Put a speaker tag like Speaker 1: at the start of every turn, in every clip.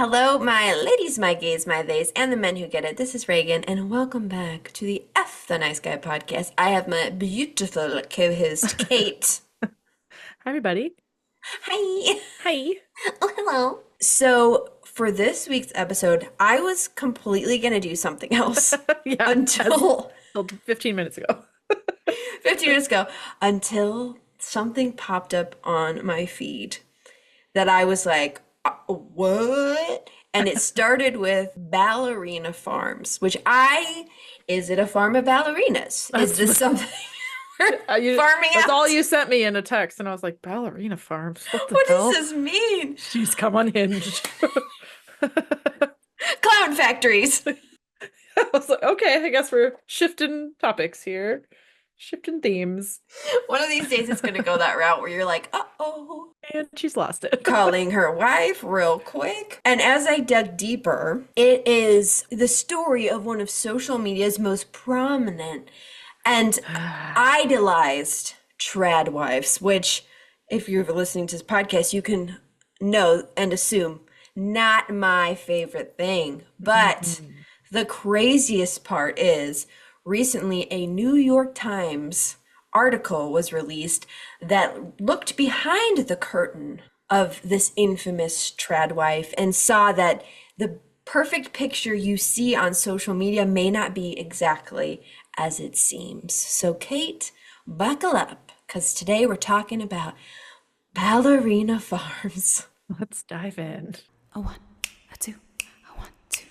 Speaker 1: Hello, my ladies, my gays, my theys, and the men who get it. This is Reagan, and welcome back to the F the Nice Guy podcast. I have my beautiful co-host, Kate.
Speaker 2: Hi, everybody.
Speaker 1: Hi.
Speaker 2: Hi.
Speaker 1: Oh, hello. So, for this week's episode, I was completely going to do something else
Speaker 2: Yeah, as
Speaker 1: until
Speaker 2: told 15 minutes ago.
Speaker 1: 15 minutes ago, until something popped up on my feed that I was like, what? And it started with Ballerina Farms, is it a farm of ballerinas? Is
Speaker 2: That's
Speaker 1: this something we're
Speaker 2: you,
Speaker 1: farming
Speaker 2: that's all
Speaker 1: out?
Speaker 2: you sent me in a text, and I was like, Ballerina Farms, what the
Speaker 1: What does
Speaker 2: hell?
Speaker 1: this mean?
Speaker 2: She's come unhinged.
Speaker 1: Clown factories.
Speaker 2: I was like, okay, I guess we're shifting topics here, shifting themes.
Speaker 1: One of these days it's going to go that route where you're like, uh-oh.
Speaker 2: And she's lost it.
Speaker 1: Calling her wife real quick. And as I dug deeper, it is the story of one of social media's most prominent and idolized trad wives, which, if you're listening to this podcast, you can know and assume not my favorite thing. But
Speaker 2: Mm.
Speaker 1: the craziest part is recently a New York Times article was released that looked behind the curtain of this infamous trad wife and saw that the perfect picture you see on social media may not be exactly as it seems. So, Kate, buckle up, because today we're talking about Ballerina Farms.
Speaker 2: Let's dive in.
Speaker 3: A one, a two, a one, two.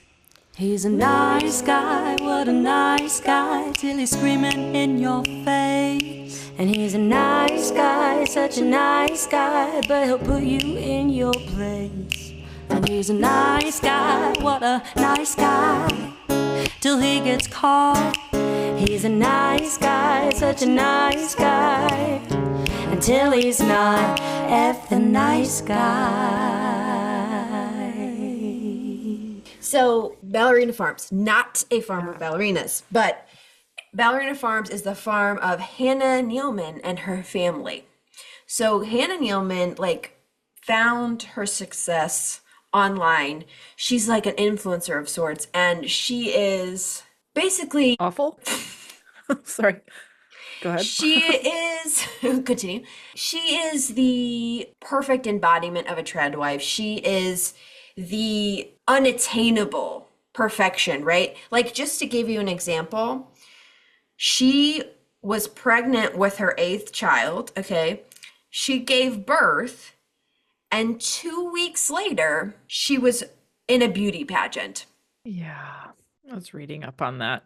Speaker 3: He's a nice guy, what a nice guy, till he's screaming in your face. And he's a nice guy, such a nice guy, but he'll put you in your place. And he's a nice guy, what a nice guy, till he gets caught. He's a nice guy, such a nice guy, until he's not F the nice guy.
Speaker 1: So, Ballerina Farms, not a farm of ballerinas, but Ballerina Farms is the farm of Hannah Neeleman and her family. So, Hannah Neeleman, found her success online. She's like an influencer of sorts, and she is basically,
Speaker 2: Awful. Sorry. Go ahead.
Speaker 1: she is, continue. She is the perfect embodiment of a trad wife. She is the unattainable perfection, right? Like, just to give you an example, she was pregnant with her eighth child, okay? She gave birth, and 2 weeks later, she was in a beauty pageant.
Speaker 2: Yeah, I was reading up on that.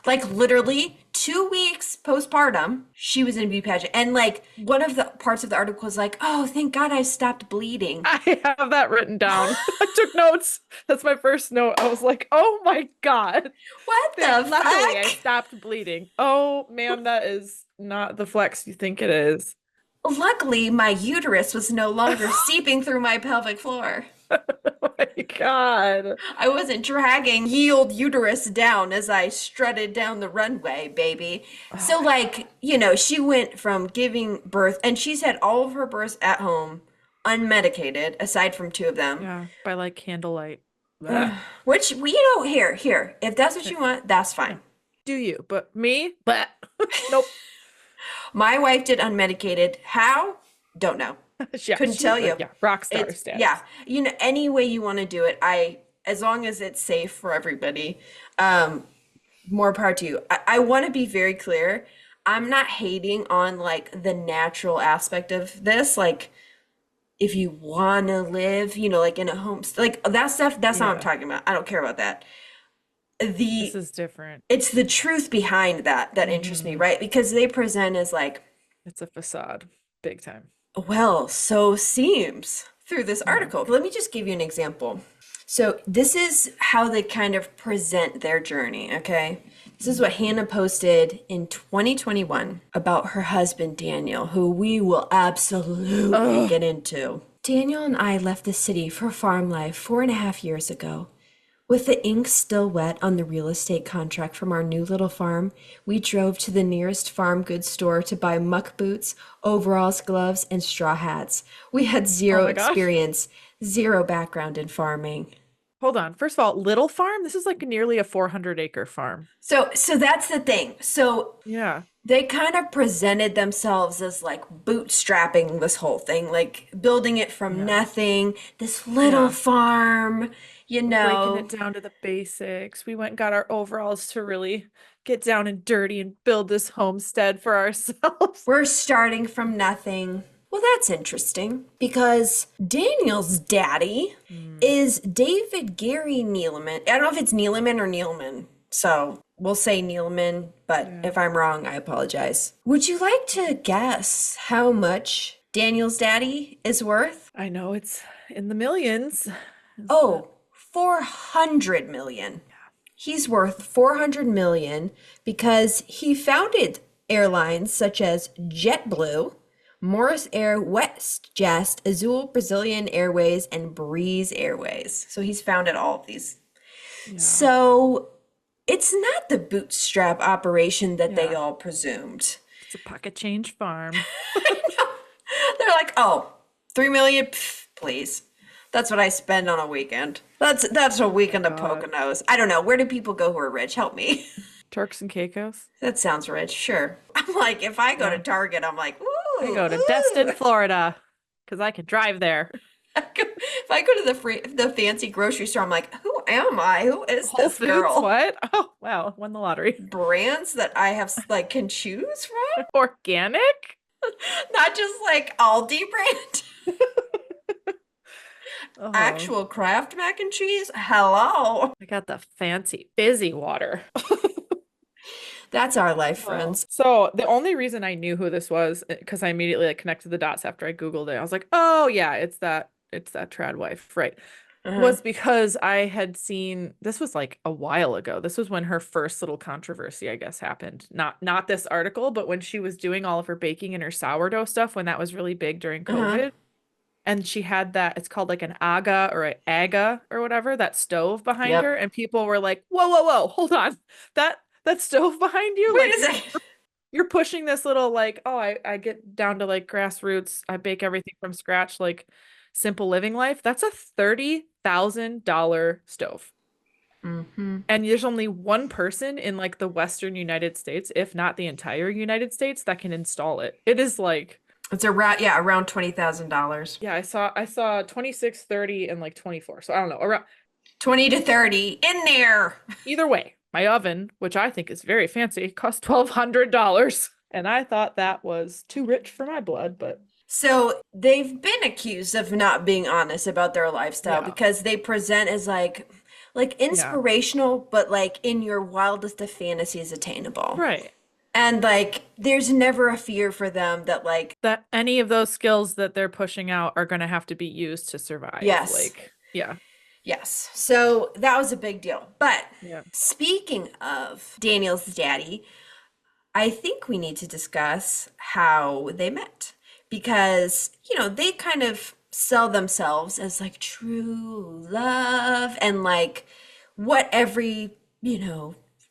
Speaker 1: Like, literally 2 weeks postpartum, she was in a beauty pageant. And like, one of the parts of the article was like, oh, thank God I stopped bleeding.
Speaker 2: I have that written down. I took notes. That's my first note. I was like, oh my God.
Speaker 1: What the
Speaker 2: Luckily, I
Speaker 1: fuck?
Speaker 2: stopped bleeding. Oh man, that is not the flex you think it is.
Speaker 1: Luckily, my uterus was no longer seeping through my pelvic floor.
Speaker 2: Oh my God.
Speaker 1: I wasn't dragging yield uterus down as I strutted down the runway, baby. So, she went from giving birth, and she's had all of her births at home, unmedicated, aside from two of them.
Speaker 2: Yeah, by like candlelight. Blech.
Speaker 1: Which, here, if that's what you want, that's fine.
Speaker 2: Do you? But me? Bleh. Nope.
Speaker 1: My wife did unmedicated. How? Don't know.
Speaker 2: Yeah,
Speaker 1: Couldn't
Speaker 2: she's
Speaker 1: tell you.
Speaker 2: yeah, rock star
Speaker 1: It's,
Speaker 2: status.
Speaker 1: yeah, any way you want to do it, as long as it's safe for everybody, more power to you. I want to be very clear. I'm not hating on like the natural aspect of this. Like, if you want to live, like in a home, like that stuff, that's not what I'm
Speaker 2: Yeah.
Speaker 1: talking about. I don't care about that.
Speaker 2: This
Speaker 1: The
Speaker 2: is different.
Speaker 1: It's the truth behind that interests me,
Speaker 2: Mhm.
Speaker 1: right? Because they present as like,
Speaker 2: It's a facade. Big time.
Speaker 1: well, so seems through this
Speaker 2: Yeah.
Speaker 1: article. Let me just give you an example. So, this is how they kind of present their journey, okay? This is what Hannah posted in 2021 about her husband, Daniel, who we will absolutely
Speaker 2: Ugh.
Speaker 1: get into. Daniel and I left the city for farm life 4.5 years ago. With the ink still wet on the real estate contract from our new little farm, we drove to the nearest farm goods store to buy muck boots, overalls, gloves, and straw hats. We had
Speaker 2: Oh
Speaker 1: zero
Speaker 2: my gosh.
Speaker 1: experience. Zero background in farming.
Speaker 2: Hold on. First of all, little farm? This is like nearly a 400-acre farm.
Speaker 1: So that's the thing. So
Speaker 2: Yeah.
Speaker 1: they kind of presented themselves as like bootstrapping this whole thing, like building it from
Speaker 2: Yeah.
Speaker 1: nothing, this little
Speaker 2: Yeah.
Speaker 1: farm,
Speaker 2: Breaking it down to the basics. We went and got our overalls to really get down and dirty and build this homestead for ourselves.
Speaker 1: We're starting from nothing. Well, that's interesting because Daniel's daddy
Speaker 2: Hmm.
Speaker 1: is David Gary Neeleman. I don't know if it's Neeleman or Neeleman, so we'll say Neeleman, but
Speaker 2: Yeah.
Speaker 1: if I'm wrong, I apologize. Would you like to guess how much Daniel's daddy is worth?
Speaker 2: I know it's in the millions.
Speaker 1: Oh, 400 million. He's worth 400 million because he founded airlines such as JetBlue, Morris Air, WestJet, Azul Brazilian Airways, and Breeze Airways. So he's founded all of these.
Speaker 2: Yeah.
Speaker 1: So it's not the bootstrap operation that they
Speaker 2: Yeah.
Speaker 1: all presumed.
Speaker 2: It's a pocket change farm.
Speaker 1: They're like, oh, 3 million, pff, please. That's what I spend on a weekend. That's a weekend of
Speaker 2: God.
Speaker 1: Poconos. I don't know. Where do people go who are rich? Help me.
Speaker 2: Turks and Caicos.
Speaker 1: That sounds rich. Sure. I'm like, if I go to
Speaker 2: Yeah.
Speaker 1: Target, I'm like, ooh,
Speaker 2: I go to
Speaker 1: ooh.
Speaker 2: Destin, Florida, because I can drive there.
Speaker 1: If I go to the fancy grocery store, I'm like, who am I? Who is
Speaker 2: Whole
Speaker 1: this
Speaker 2: Foods,
Speaker 1: girl?
Speaker 2: what? Oh, wow, won the lottery.
Speaker 1: Brands that I have like can choose from,
Speaker 2: Organic?
Speaker 1: not just like Aldi brand.
Speaker 2: Oh,
Speaker 1: Actual Kraft mac and cheese. Hello.
Speaker 2: I got the fancy fizzy water.
Speaker 1: That's our life,
Speaker 2: Oh.
Speaker 1: friends.
Speaker 2: So the only reason I knew who this was, because I immediately like connected the dots after I Googled it. I was like, oh yeah, it's that trad wife, right?
Speaker 1: Uh-huh.
Speaker 2: Was because I had seen this was like a while ago. This was when her first little controversy, I guess, happened. Not this article, but when she was doing all of her baking and her sourdough stuff when that was really big during
Speaker 1: Uh-huh.
Speaker 2: COVID. And she had that, it's called like an aga or an aga or whatever, that stove behind
Speaker 1: Yep.
Speaker 2: her. And people were like, whoa, hold on. That stove behind you?
Speaker 1: Wait
Speaker 2: Like
Speaker 1: a second.
Speaker 2: you're pushing this little like, oh, I get down to like grassroots. I bake everything from scratch, like simple living life. That's a $30,000 stove.
Speaker 1: Mm-hmm.
Speaker 2: And there's only one person in like the Western United States, if not the entire United States, that can install it. It is like,
Speaker 1: It's around $20,000.
Speaker 2: yeah, I saw 26, 30, and like 24. So I don't know. Around
Speaker 1: 20 to 30 in there.
Speaker 2: either way, my oven, which I think is very fancy, cost $1,200. And I thought that was too rich for my blood, but
Speaker 1: So they've been accused of not being honest about their lifestyle
Speaker 2: Yeah.
Speaker 1: because they present as like inspirational, but like in your wildest of fantasies attainable.
Speaker 2: right.
Speaker 1: And like there's never a fear for them that like
Speaker 2: That any of those skills that they're pushing out are going to have to be used to survive.
Speaker 1: Yes.
Speaker 2: Like, yeah.
Speaker 1: yes. So that was a big deal. But
Speaker 2: Yeah.
Speaker 1: speaking of Daniel's daddy, I think we need to discuss how they met because, they kind of sell themselves as like true love and like what every,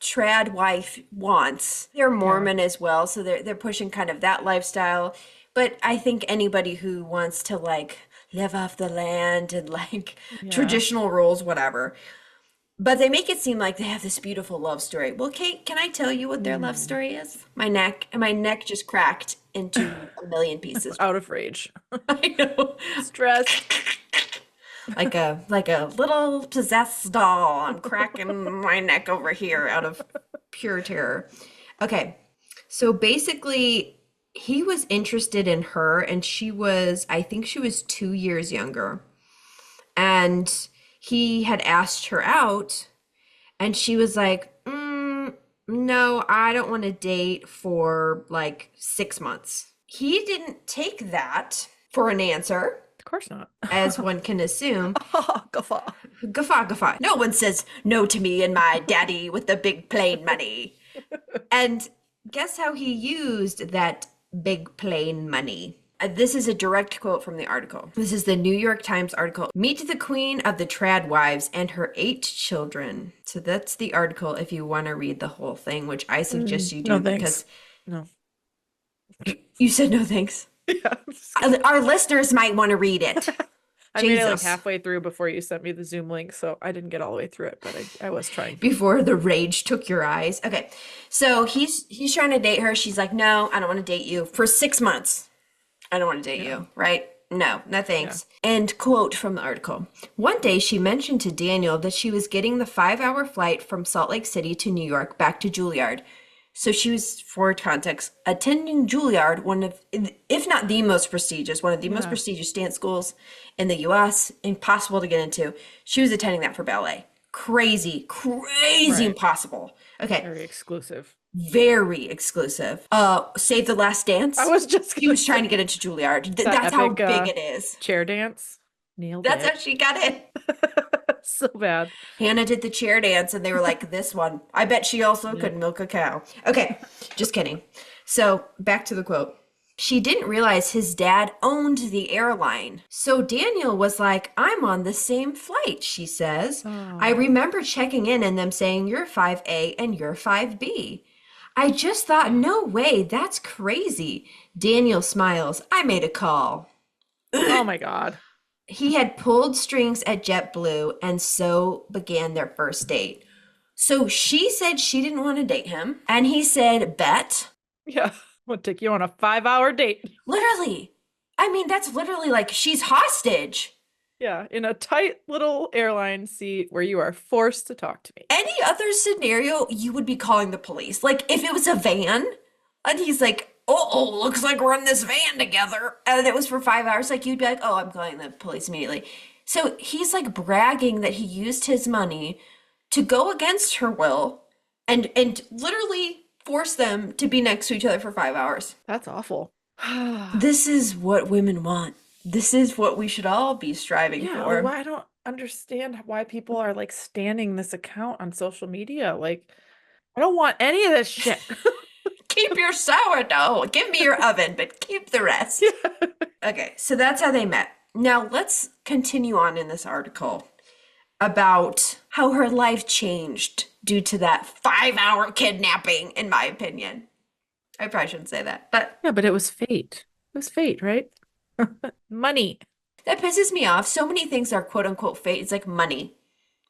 Speaker 1: trad wife wants. They're Mormon as well, so they're pushing kind of that lifestyle. But I think anybody who wants to like live off the land and like
Speaker 2: Yeah.
Speaker 1: traditional rules, whatever. But they make it seem like they have this beautiful love story. Well, Kate, can I tell you what their love story is? My neck just cracked into a million pieces.
Speaker 2: Out of rage.
Speaker 1: I know.
Speaker 2: Stressed.
Speaker 1: Like a little possessed doll. I'm cracking my neck over here out of pure terror. Okay. So basically, he was interested in her and I think she was 2 years younger. And he had asked her out and she was like, no, I don't want to date for like 6 months. He didn't take that for an answer,
Speaker 2: Of course not.
Speaker 1: as one can assume.
Speaker 2: Guffaw.
Speaker 1: Guffaw. No one says no to me and my daddy with the big plane money. And guess how he used that big plane money? This is a direct quote from the article. This is the New York Times article. Meet the queen of the trad wives and her 8 children. So that's the article if you want to read the whole thing, which I suggest you do
Speaker 2: No, thanks.
Speaker 1: because
Speaker 2: No.
Speaker 1: you said no thanks.
Speaker 2: Yeah.
Speaker 1: Our listeners might want to read it.
Speaker 2: I made it like
Speaker 1: Jesus.
Speaker 2: halfway through before you sent me the Zoom link, so I didn't get all the way through it, but I was trying to.
Speaker 1: Before the rage took your eyes. Okay. So he's trying to date her. She's like, "No, I don't want to date you for 6 months. I don't want to date
Speaker 2: Yeah.
Speaker 1: you." Right? No, no
Speaker 2: Yeah.
Speaker 1: thanks. And quote from the article. One day she mentioned to Daniel that she was getting the 5-hour flight from Salt Lake City to New York back to Juilliard. So she was, for context, attending Juilliard, one of, if not the most prestigious, one of the most
Speaker 2: Yeah.
Speaker 1: prestigious dance schools in the US, impossible to get into. She was attending that for ballet. Crazy, crazy
Speaker 2: Right.
Speaker 1: impossible. Okay,
Speaker 2: Very exclusive.
Speaker 1: very exclusive. Save the Last Dance.
Speaker 2: I was just
Speaker 1: She
Speaker 2: gonna
Speaker 1: was trying
Speaker 2: say
Speaker 1: to get into Juilliard.
Speaker 2: that
Speaker 1: That's how
Speaker 2: epic
Speaker 1: big it is.
Speaker 2: chair dance. Nailed
Speaker 1: That's
Speaker 2: it.
Speaker 1: how she got in.
Speaker 2: So bad.
Speaker 1: Hannah did the chair dance, and they were like, this one. I bet she also
Speaker 2: Yep.
Speaker 1: could milk a cow. Okay, just kidding. So back to the quote. She didn't realize his dad owned the airline. So Daniel was like, I'm on the same flight, she says. I
Speaker 2: Oh.
Speaker 1: remember checking in and them saying, you're 5A and you're 5B. I just thought, no way, that's crazy. Daniel smiles. I made a call.
Speaker 2: Oh my God.
Speaker 1: He had pulled strings at JetBlue, and so began their first date. So she said she didn't want to date him, and he said, bet.
Speaker 2: Yeah. We'll take you on a 5-hour date.
Speaker 1: Literally. I mean, that's literally like she's hostage.
Speaker 2: Yeah. In a tight little airline seat where you are forced to talk to me.
Speaker 1: Any other scenario, you would be calling the police. Like if it was a van, and he's like, oh, looks like we're in this van together, and it was for 5 hours, like you'd be like, oh, I'm calling the police immediately. So he's like bragging that he used his money to go against her will and literally force them to be next to each other for 5 hours.
Speaker 2: That's awful.
Speaker 1: This is what women want. This is what we should all be striving
Speaker 2: Yeah,
Speaker 1: for.
Speaker 2: I don't understand why people are like standing this account on social media. Like, I don't want any of this shit.
Speaker 1: Keep your sourdough. Give me your oven, but keep the rest. Okay, so that's how they met. Now let's continue on in this article about how her life changed due to that 5-hour kidnapping, in my opinion. I probably shouldn't say that, but
Speaker 2: Yeah, but it was fate. It was fate, right? Money.
Speaker 1: that pisses me off. So many things are quote unquote fate. It's like money.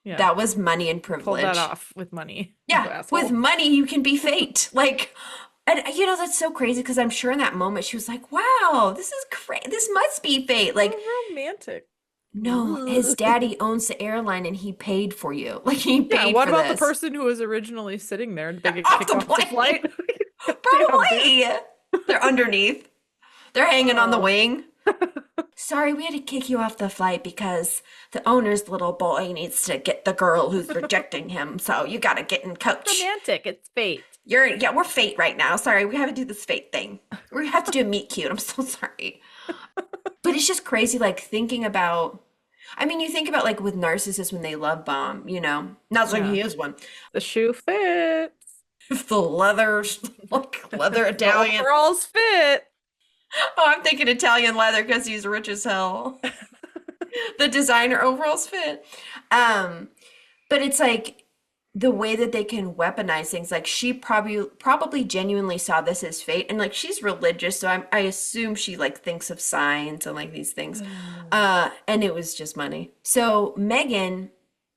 Speaker 2: Yeah.
Speaker 1: That was money and
Speaker 2: Pull
Speaker 1: privilege.
Speaker 2: that off with money. you
Speaker 1: Yeah,
Speaker 2: asshole.
Speaker 1: with money you can be fate. Like, and you know that's so crazy because I'm sure in that moment she was like, "Wow, this is crazy. This must be fate." Like,
Speaker 2: So romantic.
Speaker 1: no, his daddy owns the airline and he paid for you. Like he
Speaker 2: Yeah,
Speaker 1: paid
Speaker 2: what
Speaker 1: for
Speaker 2: about
Speaker 1: this.
Speaker 2: the person who was originally sitting there? Did they get
Speaker 1: Off
Speaker 2: kicked
Speaker 1: the
Speaker 2: off the
Speaker 1: plane.
Speaker 2: flight? Damn, dude.
Speaker 1: Probably. They're underneath. They're hanging on the wing. Sorry, we had to kick you off the flight because the owner's little boy needs to get the girl who's rejecting him. So you got to get in coach.
Speaker 2: Romantic. It's fate.
Speaker 1: We're fate right now. Sorry, we have to do this fate thing. We have to do a meet cute. I'm so sorry. But it's just crazy, like thinking about. I mean, you think about like with narcissists when they love bomb, you know. Not saying he is one.
Speaker 2: The shoe fits.
Speaker 1: If the leather, like leather
Speaker 2: The
Speaker 1: Italian.
Speaker 2: overalls fit.
Speaker 1: Oh, I'm thinking Italian leather because he's rich as hell. The designer overalls fit. But it's like the way that they can weaponize things. Like she probably genuinely saw this as fate, and like she's religious, so I assume she like thinks of signs and like these things. And it was just money. So Megan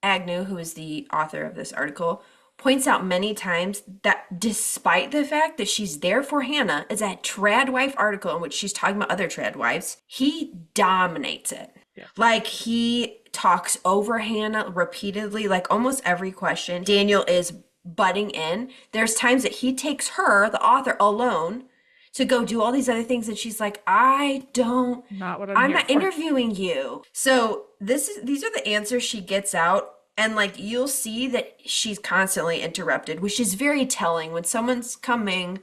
Speaker 1: Agnew, who is the author of this article, points out many times that despite the fact that she's there for Hannah, it's a trad wife article in which she's talking about other trad wives, he dominates it.
Speaker 2: Yeah.
Speaker 1: Like he talks over Hannah repeatedly, like almost every question. Daniel is butting in. There's times that he takes her, the author, alone to go do all these other things, and she's like,
Speaker 2: Not what I'm here
Speaker 1: not
Speaker 2: for.
Speaker 1: interviewing you. So these are the answers she gets out. And like you'll see that she's constantly interrupted, which is very telling when someone's coming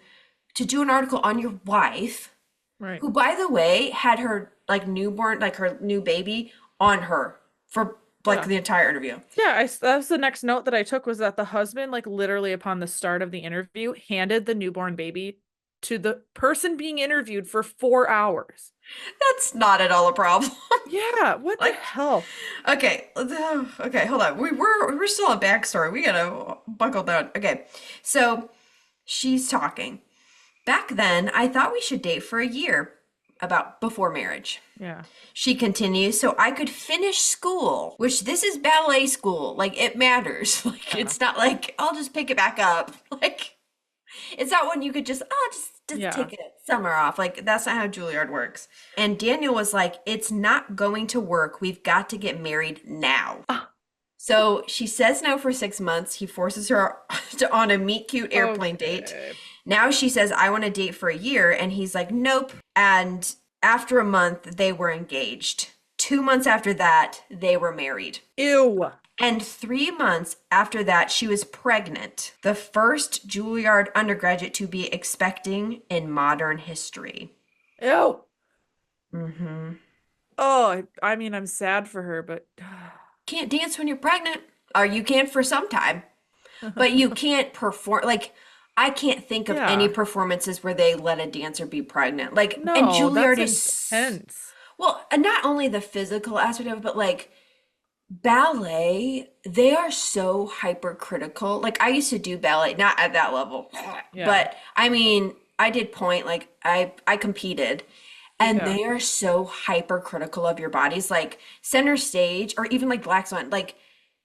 Speaker 1: to do an article on your wife,
Speaker 2: Right.
Speaker 1: who by the way had her like newborn, like her new baby on her for like
Speaker 2: Yeah.
Speaker 1: the entire interview.
Speaker 2: Yeah, that was the next note that I took, was that the husband, like literally upon the start of the interview, handed the newborn baby to the person being interviewed for 4 hours.
Speaker 1: That's not at all a problem.
Speaker 2: Yeah, what the
Speaker 1: Like-
Speaker 2: hell?
Speaker 1: Okay, okay, hold on. We were still on backstory. We gotta buckle down. Okay, so she's talking. Back then, I thought we should date for a year. about before marriage.
Speaker 2: Yeah.
Speaker 1: She continues, so I could finish school, which this is ballet school. Like, it matters. Like,
Speaker 2: Yeah.
Speaker 1: it's not like, I'll just pick it back up. Like, it's not one you could just, just
Speaker 2: Yeah.
Speaker 1: take a summer off. Like, that's not how Juilliard works. And Daniel was like, it's not going to work. We've got to get married now.
Speaker 2: Ah.
Speaker 1: So she says no for 6 months. He forces her on a meet cute airplane date.
Speaker 2: Okay.
Speaker 1: Now she says, I want to date for a year. And he's like, nope. And after a month, they were engaged. 2 months after that, they were married.
Speaker 2: Ew.
Speaker 1: And 3 months after that, she was pregnant. The first Juilliard undergraduate to be expecting in modern history.
Speaker 2: Ew.
Speaker 1: Mm-hmm.
Speaker 2: Oh, I mean, I'm sad for her, but
Speaker 1: Can't dance when you're pregnant. Or you can for some time. But you can't perform. Like, I can't think of any
Speaker 2: Yeah.
Speaker 1: performances where they let a dancer be pregnant. Like, and
Speaker 2: No,
Speaker 1: Juilliard
Speaker 2: that's
Speaker 1: is,
Speaker 2: intense.
Speaker 1: well, and not only the physical aspect of it, but like ballet, they are so hypercritical. Like, I used to do ballet, not at that level,
Speaker 2: Yeah.
Speaker 1: but I mean, I did point, like, I competed, and
Speaker 2: Yeah.
Speaker 1: they are so hypercritical of your bodies. Like, center stage, or even like Black Swan, like,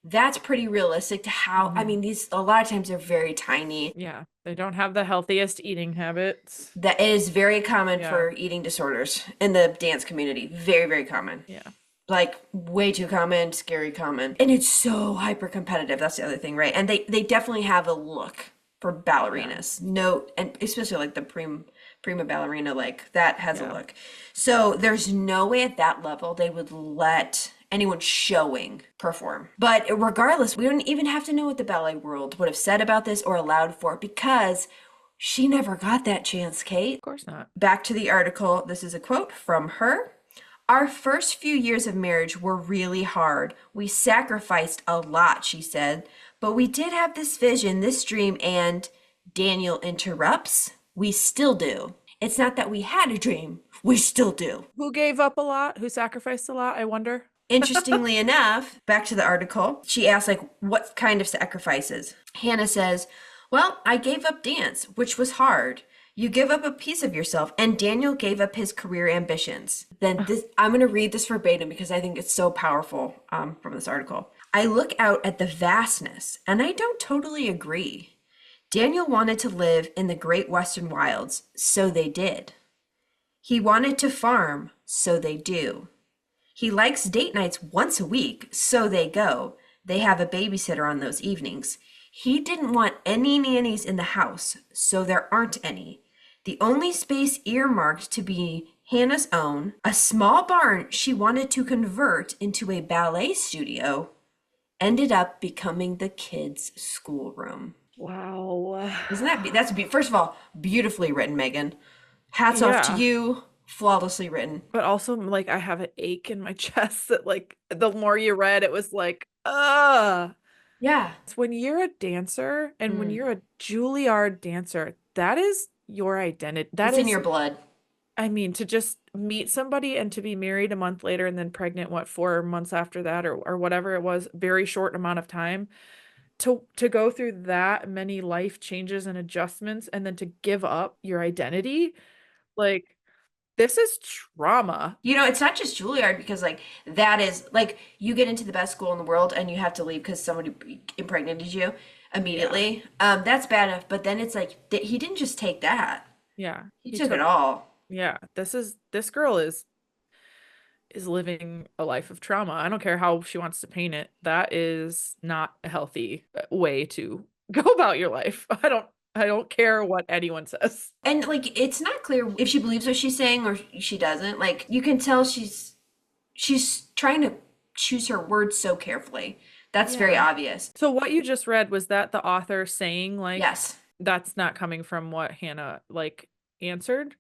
Speaker 1: that's pretty realistic to how, I
Speaker 2: Mhm.
Speaker 1: mean, these, a lot of times they're very tiny.
Speaker 2: Yeah. They don't have the healthiest eating habits.
Speaker 1: That it is very common
Speaker 2: Yeah.
Speaker 1: for eating disorders in the dance community. Very, very common.
Speaker 2: Yeah.
Speaker 1: Like, way too common, scary common. And it's so hyper competitive. That's the other thing, right? And they definitely have a look for ballerinas. No, and especially like the prima ballerina, like that has a
Speaker 2: Yeah.
Speaker 1: look. So there's no way at that level they would let anyone showing perform. But regardless, we don't even have to know what the ballet world would have said about this or allowed for, because she never got that chance, Kate.
Speaker 2: Of course not.
Speaker 1: Back to the article. This is a quote from her. Our first few years of marriage were really hard. We sacrificed a lot, she said, but we did have this vision, this dream, and Daniel interrupts. We still do. It's not that we had a dream. We still do.
Speaker 2: Who gave up a lot? Who sacrificed a lot? I wonder.
Speaker 1: Interestingly enough, back to the article, she asks, like, what kind of sacrifices? Hannah says, well, I gave up dance, which was hard. You give up a piece of yourself, and Daniel gave up his career ambitions. Then this, I'm going to read this verbatim because I think it's so powerful from this article. I look out at the vastness, and I don't totally agree. Daniel wanted to live in the great western wilds, so they did. He wanted to farm, so they do. He likes date nights once a week, so they go. They have a babysitter on those evenings. He didn't want any nannies in the house, so there aren't any. The only space earmarked to be Hannah's own, a small barn she wanted to convert into a ballet studio, ended up becoming the kids' schoolroom.
Speaker 2: Wow.
Speaker 1: Isn't that's first of all, beautifully written, Megan. Hats off to
Speaker 2: Yeah.
Speaker 1: you. Flawlessly written.
Speaker 2: But also, like, I have an ache in my chest that, like, the more you read, it was like, ugh.
Speaker 1: Yeah.
Speaker 2: It's when you're a dancer and when
Speaker 1: Mm.
Speaker 2: you're a Juilliard dancer, that is your identity. That
Speaker 1: It's
Speaker 2: is,
Speaker 1: in your blood.
Speaker 2: I mean, to just meet somebody and to be married a month later and then pregnant, what, 4 months after that or whatever it was, very short amount of time, to go through that many life changes and adjustments and then to give up your identity, like, this is trauma.
Speaker 1: You know, it's not just Juilliard, because like that is like you get into the best school in the world and you have to leave because somebody impregnated you immediately. That's bad enough, but then it's like he didn't just take that.
Speaker 2: Yeah.
Speaker 1: He took it all.
Speaker 2: Yeah. This girl is living a life of trauma. I don't care how she wants to paint it. That is not a healthy way to go about your life. I don't care what anyone says.
Speaker 1: And like it's not clear if she believes what she's saying or she doesn't. Like you can tell she's trying to choose her words so carefully. That's very
Speaker 2: Yeah.
Speaker 1: obvious.
Speaker 2: So what you just read, was that the author saying, like,
Speaker 1: Yes.
Speaker 2: that's not coming from what Hannah, like, answered?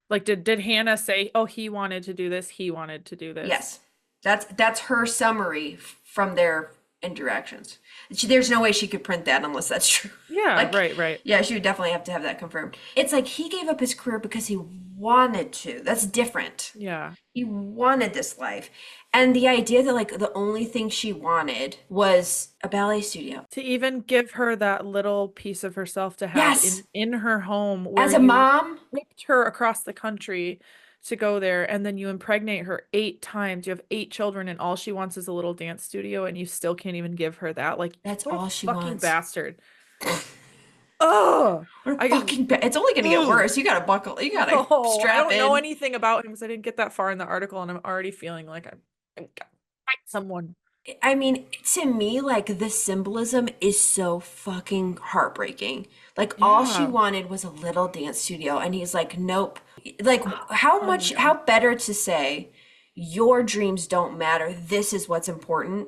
Speaker 2: Like, did Hannah say, oh, he wanted to do this, he wanted to do this?
Speaker 1: Yes. That's her summary from their interactions. There's no way she could print that unless that's true.
Speaker 2: Yeah,
Speaker 1: Like,
Speaker 2: right.
Speaker 1: Yeah, she would definitely have to have that confirmed. It's like he gave up his career because he wanted to. That's different.
Speaker 2: Yeah.
Speaker 1: He wanted this life. And the idea that like the only thing she wanted was a ballet studio.
Speaker 2: To even give her that little piece of herself to have
Speaker 1: Yes.
Speaker 2: in her home
Speaker 1: As
Speaker 2: where
Speaker 1: a
Speaker 2: you
Speaker 1: mom,
Speaker 2: whipped her across the country to go there, and then you impregnate her 8 times. You have 8 children, and all she wants is a little dance studio, and you still can't even give her that. Like,
Speaker 1: That's
Speaker 2: what a
Speaker 1: all she
Speaker 2: fucking
Speaker 1: wants.
Speaker 2: bastard. Oh,
Speaker 1: What a
Speaker 2: I just,
Speaker 1: fucking it's only gonna get
Speaker 2: ugh.
Speaker 1: worse. You gotta buckle. You gotta
Speaker 2: Oh, I
Speaker 1: strap
Speaker 2: don't know
Speaker 1: in.
Speaker 2: anything about him because I didn't get that far in the article, and I'm already feeling like I'm gonna fight someone.
Speaker 1: I mean, to me, like the symbolism is so fucking heartbreaking. Like all she
Speaker 2: Yeah.
Speaker 1: wanted was a little dance studio, and he's like, nope. Like how
Speaker 2: Unreal.
Speaker 1: better to say your dreams don't matter. This is what's important.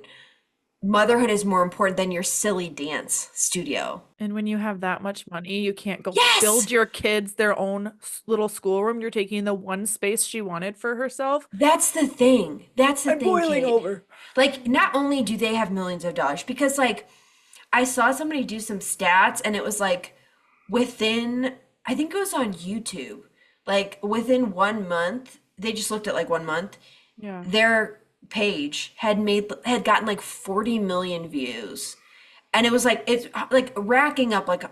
Speaker 1: Motherhood is more important than your silly dance studio.
Speaker 2: And when you have that much money, you can't go
Speaker 1: Yes!
Speaker 2: build your kids their own little schoolroom. You're taking the one space she wanted for herself.
Speaker 1: That's the thing. That's the
Speaker 2: I'm
Speaker 1: thing,
Speaker 2: boiling
Speaker 1: Kate.
Speaker 2: over.
Speaker 1: Like, not only do they have millions of dollars, because like I saw somebody do some stats and it was like within, I think it was on YouTube, like within 1 month, they just looked at like 1 month,
Speaker 2: Yeah.
Speaker 1: their page had gotten like 40 million views. And it was like it's like racking up like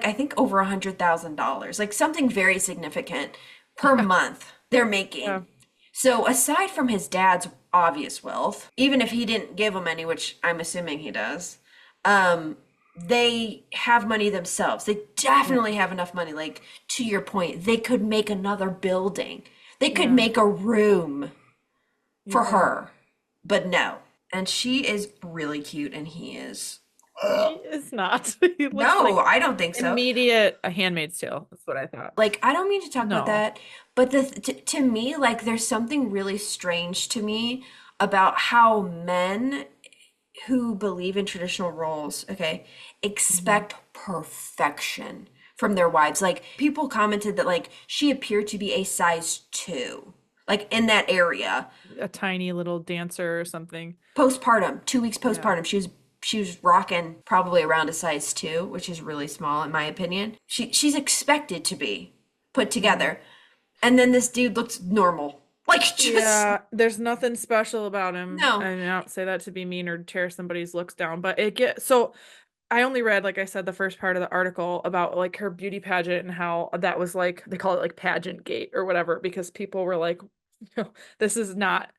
Speaker 1: I think over $100,000, like something very significant per month they're
Speaker 2: Yeah.
Speaker 1: making. So aside from his dad's obvious wealth, even if he didn't give him any, which I'm assuming he does, um, they have money themselves. They
Speaker 2: Yeah.
Speaker 1: definitely have enough money. Like to your point, they could make another building. They could
Speaker 2: Yeah.
Speaker 1: make a room for
Speaker 2: Yeah.
Speaker 1: her, but no. And she is really cute, and he is.
Speaker 2: He is not. He looks
Speaker 1: No,
Speaker 2: like
Speaker 1: I don't think so.
Speaker 2: immediate A Handmaid's Tale. That's what I thought.
Speaker 1: Like, I don't mean to talk about
Speaker 2: No.
Speaker 1: that, but to me, like, there's something really strange to me about how men who believe in traditional roles, okay,
Speaker 2: Mhm.
Speaker 1: expect perfection from their wives. Like, people commented that, like, she appeared to be a size two, like, in that area.
Speaker 2: A tiny little dancer or something.
Speaker 1: Postpartum, 2 weeks
Speaker 2: Yeah.
Speaker 1: postpartum, she was rocking probably around a size two, which is really small in my opinion. She's expected to be put
Speaker 2: Mhm.
Speaker 1: together, and then this dude looks normal, like just
Speaker 2: Yeah, there's nothing special about him.
Speaker 1: no.
Speaker 2: I mean, I don't say that to be mean or tear somebody's looks down, but it get so I only read, like I said, the first part of the article about like her beauty pageant and how that was like they call it like pageant gate or whatever because people were like, this is not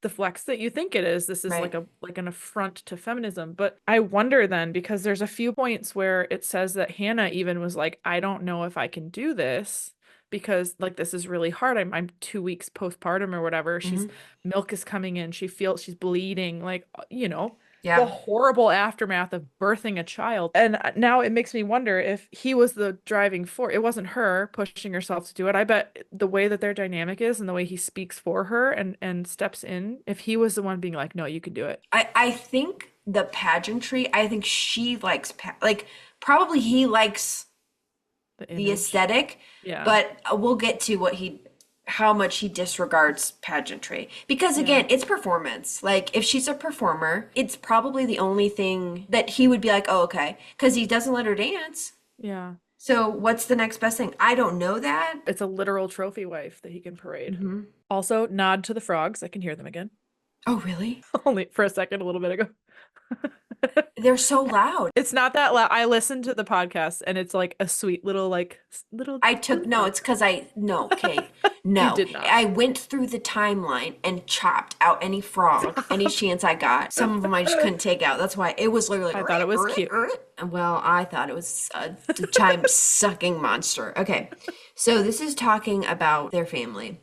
Speaker 2: the flex that you think it is. This is
Speaker 1: Right.
Speaker 2: like an affront to feminism. But I wonder then because there's a few points where it says that Hannah even was like, I don't know if I can do this because like this is really hard. I'm 2 weeks postpartum or whatever. She's
Speaker 1: Hmm.
Speaker 2: milk is coming in. She feels she's bleeding, like the
Speaker 1: Yeah.
Speaker 2: horrible aftermath of birthing a child. And now it makes me wonder if he was the driving force. It wasn't her pushing herself to do it. I bet the way that their dynamic is and the way he speaks for her and steps in, if he was the one being like, no, you can do it.
Speaker 1: I think the pageantry, I think she likes like probably he likes
Speaker 2: The
Speaker 1: the
Speaker 2: image.
Speaker 1: aesthetic,
Speaker 2: Yeah.
Speaker 1: but we'll get to how much he disregards pageantry. Because
Speaker 2: Yeah.
Speaker 1: again, it's performance. Like if she's a performer, it's probably the only thing that he would be like, oh, okay, because he doesn't let her dance.
Speaker 2: Yeah.
Speaker 1: So what's the next best thing? I don't know that.
Speaker 2: It's a literal trophy wife that he can parade.
Speaker 1: Hmm.
Speaker 2: Also, nod to the frogs. I can hear them again.
Speaker 1: Oh, really?
Speaker 2: Only for a second, a little bit ago.
Speaker 1: They're so loud.
Speaker 2: It's not that loud. I listened to the podcast and it's like a sweet little little
Speaker 1: I took, no,
Speaker 2: sound.
Speaker 1: it's because no, Kate,
Speaker 2: You
Speaker 1: no.
Speaker 2: did not.
Speaker 1: I went through the timeline and chopped out any frog, any chance I got. Some of them I just couldn't take out. That's why it was literally
Speaker 2: I thought it was cute.
Speaker 1: well, I thought it was a time sucking monster. Okay, so this is talking about their family.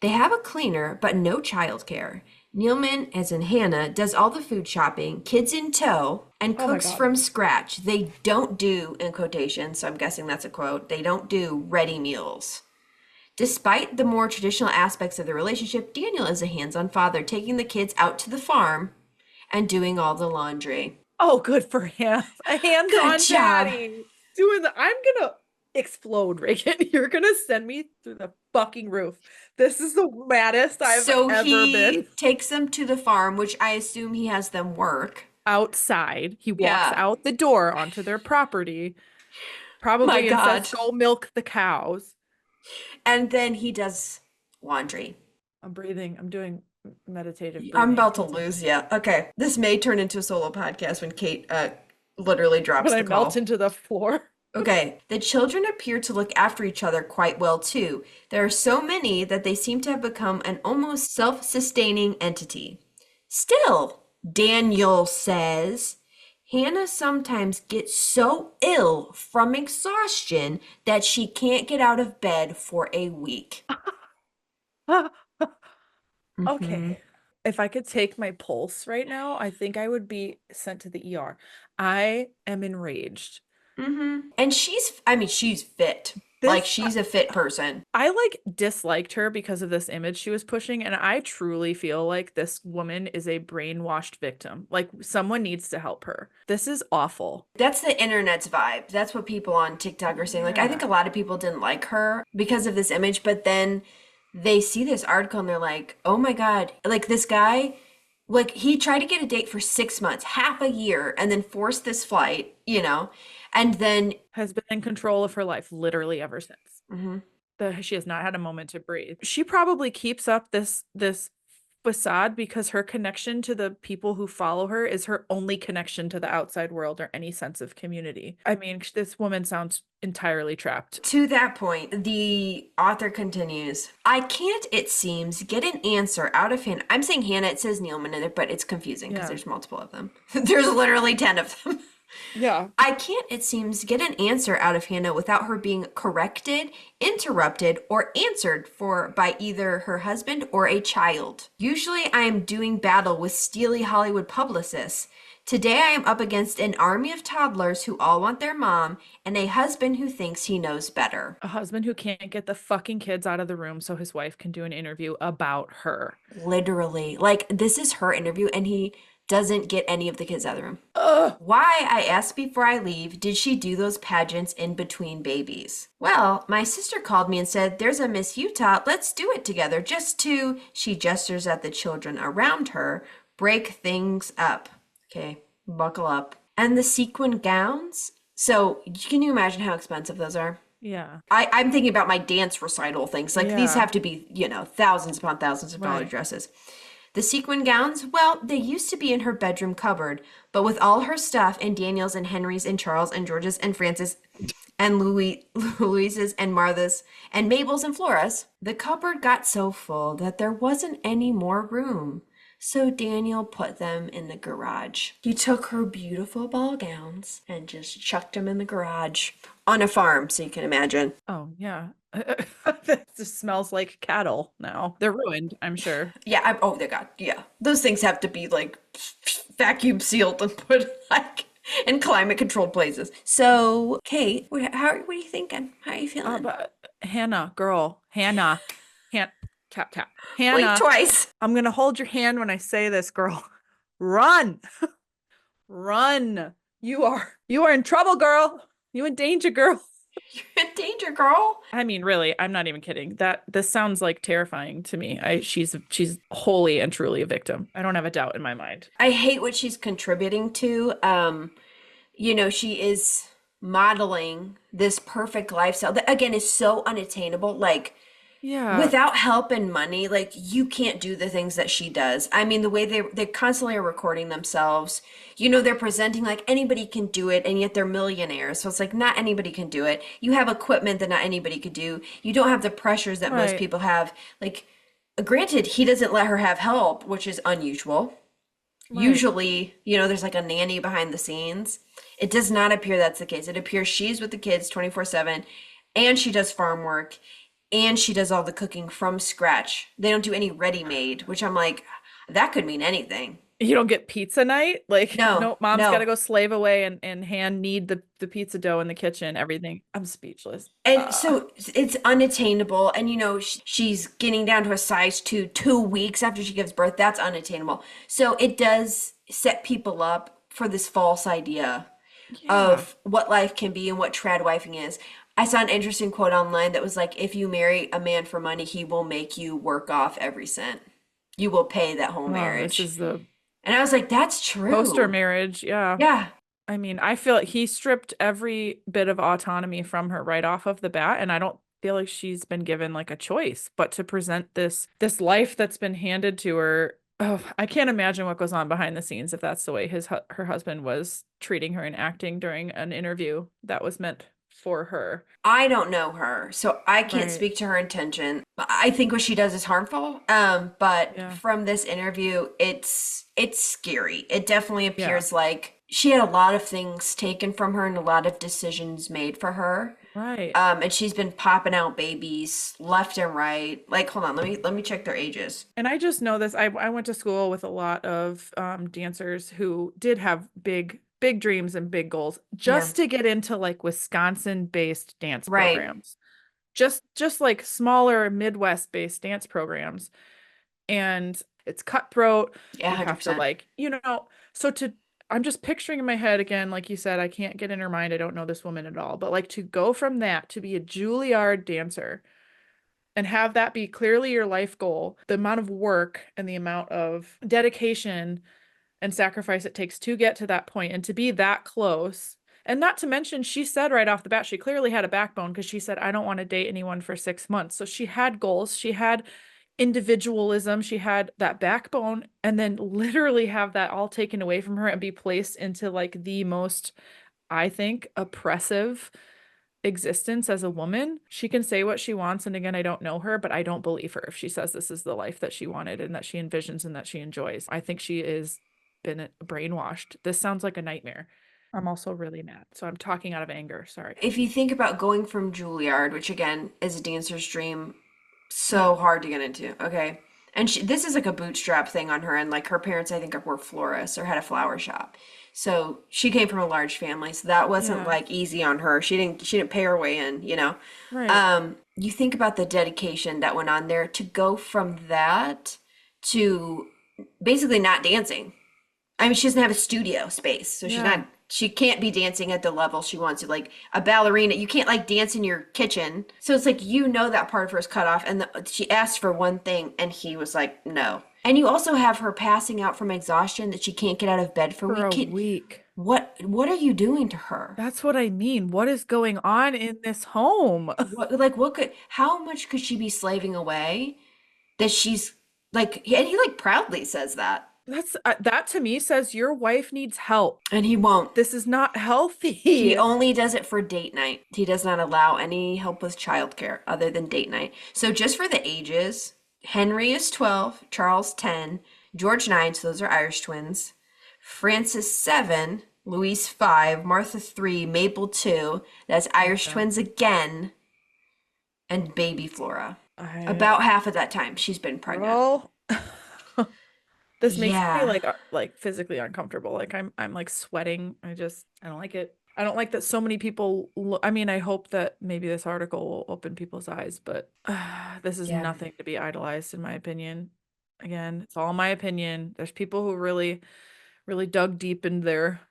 Speaker 1: They have a cleaner, but no childcare. Neeleman, as in Hannah, does all the food shopping, kids in tow, and
Speaker 2: Oh my
Speaker 1: cooks
Speaker 2: God.
Speaker 1: from scratch. They don't do, in quotations, so I'm guessing that's a quote, they don't do ready meals. Despite the more traditional aspects of the relationship, Daniel is a hands-on father, taking the kids out to the farm and doing all the laundry.
Speaker 2: Oh, good for him. A
Speaker 1: Good
Speaker 2: hands-on
Speaker 1: job.
Speaker 2: daddy. I'm gonna explode, Reagan. You're gonna send me through the fucking roof. This is the maddest I've
Speaker 1: So
Speaker 2: ever
Speaker 1: he
Speaker 2: been.
Speaker 1: takes them to the farm, which I assume he has them work.
Speaker 2: Outside. He walks
Speaker 1: Yeah.
Speaker 2: out the door onto their proproperty,
Speaker 1: My
Speaker 2: probably and says,
Speaker 1: God.
Speaker 2: go milk the cows.
Speaker 1: And then he does laundry.
Speaker 2: I'm breathing. I'm doing meditative
Speaker 1: I'm
Speaker 2: breathing.
Speaker 1: about to lose you. Okay. This may turn into a solo podcast when Kate literally drops
Speaker 2: When I
Speaker 1: the
Speaker 2: melt
Speaker 1: call.
Speaker 2: into the floor.
Speaker 1: Okay, the children appear to look after each other quite well too. There are so many that they seem to have become an almost self-sustaining entity. Still, Daniel says, Hannah sometimes gets so ill from exhaustion that she can't get out of bed for a week.
Speaker 2: Okay. If I could take my pulse right now, I think I would be sent to the ER. I am enraged.
Speaker 1: And she's fit. Like,
Speaker 2: This,
Speaker 1: she's a fit person.
Speaker 2: I like disliked her because of this image she was pushing, and I truly feel like this woman is a brainwashed victim. Like, someone needs to help her. This is awful.
Speaker 1: That's the internet's vibe. That's what people on TikTok are saying. Like, I think a lot of people didn't like her because of this image, but then they see this article and they're like, oh my God, like this guy, like he tried to get a date for 6 months, half a year, and then forced this flight, and then
Speaker 2: Has been in control of her life literally ever since. She has not had a moment to breathe. She probably keeps up this facade because her connection to the people who follow her is her only connection to the outside world or any sense of community. I mean, this woman sounds entirely trapped.
Speaker 1: to that point, the author continues, I can't, it seems, get an answer out of Hannah. I'm saying Hannah, it says Neeleman in it, but it's confusing because
Speaker 2: Yeah.
Speaker 1: there's multiple of them. There's literally 10 of them.
Speaker 2: Yeah.
Speaker 1: I can't, it seems, get an answer out of Hannah without her being corrected, interrupted, or answered for by either her husband or a child. Usually I am doing battle with steely Hollywood publicists. Today I am up against an army of toddlers who all want their mom and a husband who thinks he knows better.
Speaker 2: A husband who can't get the fucking kids out of the room so his wife can do an interview about her.
Speaker 1: Literally. Like, this is her interview and he doesn't get any of the kids out of the room.
Speaker 2: Ugh.
Speaker 1: Why, I asked before I leave, did she do those pageants in between babies? Well, my sister called me and said, there's a Miss Utah, let's do it together, just to, she gestures at the children around her, break things up. Okay, buckle up. And the sequin gowns? So, can you imagine how expensive those are?
Speaker 2: Yeah.
Speaker 1: I'm thinking about my dance recital things. Like, these
Speaker 2: Yeah.
Speaker 1: have to be, thousands upon thousands of dollar
Speaker 2: Right.
Speaker 1: dresses. The sequin gowns, well, they used to be in her bedroom cupboard, but with all her stuff and Daniel's and Henry's and Charles and George's and Francis and Louise's and Martha's and Mabel's and Flora's, the cupboard got so full that there wasn't any more room. So Daniel put them in the garage. He took her beautiful ball gowns and just chucked them in the garage on a farm, so you can imagine.
Speaker 2: Oh, yeah. It just smells like cattle now. They're ruined, I'm sure.
Speaker 1: Yeah, oh, they got, yeah. Those things have to be like vacuum sealed and put like in climate controlled places. So, Kate, what are you thinking? How are you feeling?
Speaker 2: But Hannah, girl, Hannah, can't tap tap.
Speaker 1: Blink
Speaker 2: Hannah,
Speaker 1: twice.
Speaker 2: I'm gonna hold your hand when I say this, girl. Run, run. You are in trouble, girl. You in danger, girl.
Speaker 1: You're in danger, girl.
Speaker 2: I mean, really, I'm not even kidding. This sounds like terrifying to me. She's wholly and truly a victim. I don't have a doubt in my mind.
Speaker 1: I hate what she's contributing to. She is modeling this perfect lifestyle that again is so unattainable. Like,
Speaker 2: Yeah.
Speaker 1: without help and money, like you can't do the things that she does. I mean, the way they constantly are recording themselves, they're presenting like anybody can do it, and yet they're millionaires. So it's like not anybody can do it. You have equipment that not anybody could do. You don't have the pressures that most
Speaker 2: Right.
Speaker 1: people have. Like, granted, he doesn't let her have help, which is unusual.
Speaker 2: Right.
Speaker 1: Usually, there's like a nanny behind the scenes. It does not appear that's the case. It appears she's with the kids 24/7, and she does farm work, and she does all the cooking from scratch. They don't do any ready-made, which I'm like, that could mean anything.
Speaker 2: You don't get pizza night? Like,
Speaker 1: No,
Speaker 2: mom's
Speaker 1: no.
Speaker 2: got to go slave away and hand knead the pizza dough in the kitchen, everything. I'm speechless.
Speaker 1: And so it's unattainable. And, she's getting down to a size 2 weeks after she gives birth. That's unattainable. So it does set people up for this false idea of what life can be and what trad wifing is. I saw an interesting quote online that was like, if you marry a man for money, he will make you work off every cent. You will pay that whole
Speaker 2: Wow,
Speaker 1: marriage.
Speaker 2: this is the
Speaker 1: And I was like, that's true.
Speaker 2: poster marriage. Yeah.
Speaker 1: Yeah.
Speaker 2: I mean, I feel like he stripped every bit of autonomy from her right off of the bat, and I don't feel like she's been given like a choice but to present this life that's been handed to her. Oh, I can't imagine what goes on behind the scenes if that's the way her husband was treating her and acting during an interview that was meant for her.
Speaker 1: I don't know her, so I can't
Speaker 2: Right.
Speaker 1: speak to her intention. I think what she does is harmful. But
Speaker 2: Yeah.
Speaker 1: from this interview, it's scary. It definitely
Speaker 2: Yeah.
Speaker 1: appears like she had a lot of things taken from her and a lot of decisions made for her.
Speaker 2: Right.
Speaker 1: And she's been popping out babies left and right. Like, hold on, let me check their ages.
Speaker 2: And I just know this. I went to school with a lot of dancers who did have big dreams and big goals
Speaker 1: Yeah.
Speaker 2: just to get into like Wisconsin-based dance
Speaker 1: Right.
Speaker 2: programs. Just like smaller Midwest-based dance programs. And it's cutthroat.
Speaker 1: Yeah,
Speaker 2: You have to
Speaker 1: 100%.
Speaker 2: like, so to I'm just picturing in my head again, like you said, I can't get in her mind. I don't know this woman at all. But like to go from that to be a Juilliard dancer and have that be clearly your life goal, the amount of work and the amount of dedication and sacrifice it takes to get to that point and to be that close. And not to mention, she said right off the bat, she clearly had a backbone because she said, I don't want to date anyone for 6 months. So she had goals, she had individualism, she had that backbone, and then literally have that all taken away from her and be placed into like the most, I think, oppressive existence as a woman. She can say what she wants. And again, I don't know her, but I don't believe her if she says this is the life that she wanted and that she envisions and that she enjoys. I think she is been brainwashed. This sounds like a nightmare. I'm also really mad. So I'm talking out of anger. Sorry.
Speaker 1: If you think about going from Juilliard, which again is a dancer's dream,
Speaker 2: Yeah.
Speaker 1: so hard to get into, okay? And this is like a bootstrap thing on her end. Like her parents, I think, were florists or had a flower shop. So she came from a large family, so that wasn't
Speaker 2: Yeah.
Speaker 1: like easy on her. She didn't pay her way in, you know.
Speaker 2: Right.
Speaker 1: You think about the dedication that went on there to go from that to basically not dancing. I mean, she doesn't have a studio space, so
Speaker 2: Yeah.
Speaker 1: she can't be dancing at the level she wants to. Like a ballerina, you can't like dance in your kitchen. So it's like, that part of her is cut off. And she asked for one thing, and he was like, no. And you also have her passing out from exhaustion that she can't get out of bed for a
Speaker 2: For
Speaker 1: week.
Speaker 2: a week.
Speaker 1: What are you doing to her?
Speaker 2: That's what I mean. What is going on in this home?
Speaker 1: How much could she be slaving away that she's like, and he like proudly says that.
Speaker 2: That to me says your wife needs help.
Speaker 1: And he won't.
Speaker 2: This is not healthy.
Speaker 1: He only does it for date night. He does not allow any help with childcare other than date night. So just for the ages, Henry is 12, Charles 10, George 9, so those are Irish twins, Francis 7, Louise 5, Martha 3, Mabel 2, that's Irish
Speaker 2: Yeah.
Speaker 1: twins again, and baby Flora.
Speaker 2: I,
Speaker 1: About half of that time she's been pregnant.
Speaker 2: girl, this makes me
Speaker 1: Yeah.
Speaker 2: like physically uncomfortable. Like I'm like sweating. I don't like it. I don't like that so many people I mean, I hope that maybe this article will open people's eyes, but this is
Speaker 1: Yeah.
Speaker 2: nothing to be idolized in my opinion. Again, it's all my opinion. There's people who really dug deep in their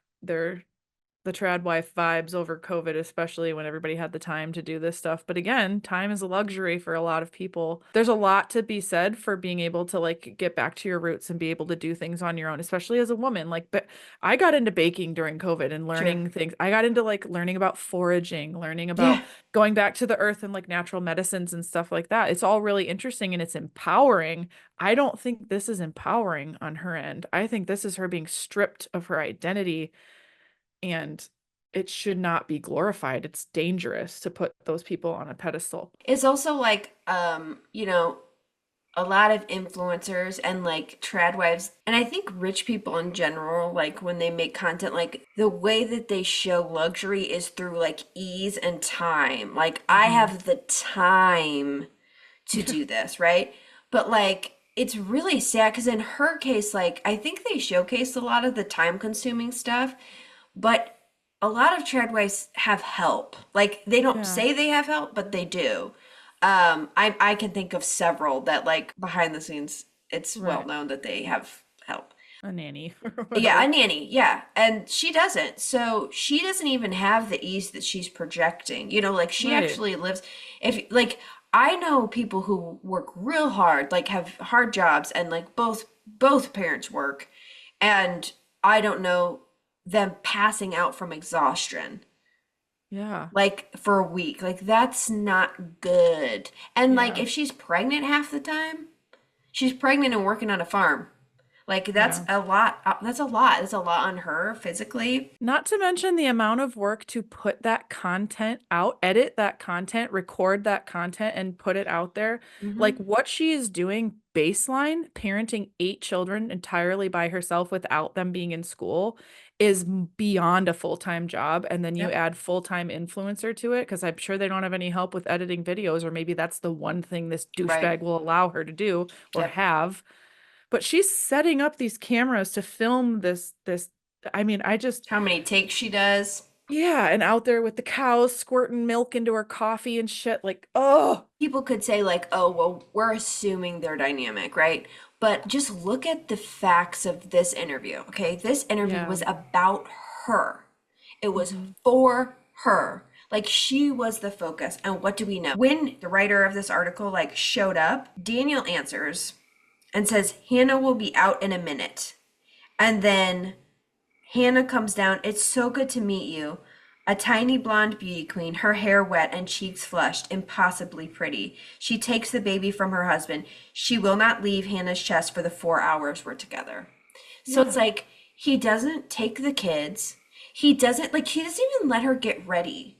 Speaker 2: the trad wife vibes over COVID, especially when everybody had the time to do this stuff. But again, time is a luxury for a lot of people. There's a lot to be said for being able to like get back to your roots and be able to do things on your own, especially as a woman. Like, but I got into baking during COVID and learning things. I got into like learning about foraging, learning about
Speaker 1: Yeah.
Speaker 2: going back to the earth and like natural medicines and stuff like that. It's all really interesting and it's empowering. I don't think this is empowering on her end. I think this is her being stripped of her identity, and it should not be glorified. It's dangerous to put those people on a pedestal.
Speaker 1: It's also like, a lot of influencers and like trad wives, and I think rich people in general, like when they make content, like the way that they show luxury is through like ease and time. Like, I have the time to do this, right? But like, it's really sad because in her case, like, I think they showcase a lot of the time consuming stuff, but a lot of trad wives have help. Like, they don't
Speaker 2: Yeah.
Speaker 1: say they have help, but they do. I can think of several that like behind the scenes, it's well
Speaker 2: Right.
Speaker 1: known that they have help.
Speaker 2: A nanny or
Speaker 1: Yeah,
Speaker 2: whatever.
Speaker 1: a nanny, yeah. And she doesn't. So she doesn't even have the ease that she's projecting. Like she
Speaker 2: Right.
Speaker 1: actually lives, if like, I know people who work real hard, like have hard jobs, and like both parents work, and I don't know them passing out from exhaustion
Speaker 2: Yeah.
Speaker 1: like for a week. Like, that's not good. And like,
Speaker 2: Yeah.
Speaker 1: if she's pregnant half the time, she's pregnant and working on a farm. Like that's
Speaker 2: Yeah.
Speaker 1: a lot. That's a lot. That's a lot on her physically.
Speaker 2: Not to mention the amount of work to put that content out, edit that content, record that content, and put it out there. Like
Speaker 1: Hmm.
Speaker 2: what she is doing baseline, parenting 8 children entirely by herself without them being in school is beyond a full-time job. And then you
Speaker 1: Yep.
Speaker 2: add full-time influencer to it, because I'm sure they don't have any help with editing videos, or maybe that's the one thing this
Speaker 1: Right.
Speaker 2: douchebag will allow her to do or
Speaker 1: Yep.
Speaker 2: have. But she's setting up these cameras to film this. I mean, I just,
Speaker 1: How many takes she does.
Speaker 2: yeah, and out there with the cows squirting milk into her coffee and shit, like, oh,
Speaker 1: People could say like, "Oh, well, we're assuming they're dynamic, right?" But just look at the facts of this interview. Okay, this interview
Speaker 2: yeah.
Speaker 1: was about her. It was
Speaker 2: Mhm.
Speaker 1: for her. Like she was the focus. And what do we know? When the writer of this article like showed up, Daniel answers and says, "Hannah will be out in a minute." And then Hannah comes down. "It's so good to meet you." A tiny blonde beauty queen, her hair wet and cheeks flushed, impossibly pretty. She takes the baby from her husband. She will not leave Hannah's chest for the 4 hours we're together. So it's
Speaker 2: Yeah.
Speaker 1: like he doesn't take the kids. He doesn't even let her get ready.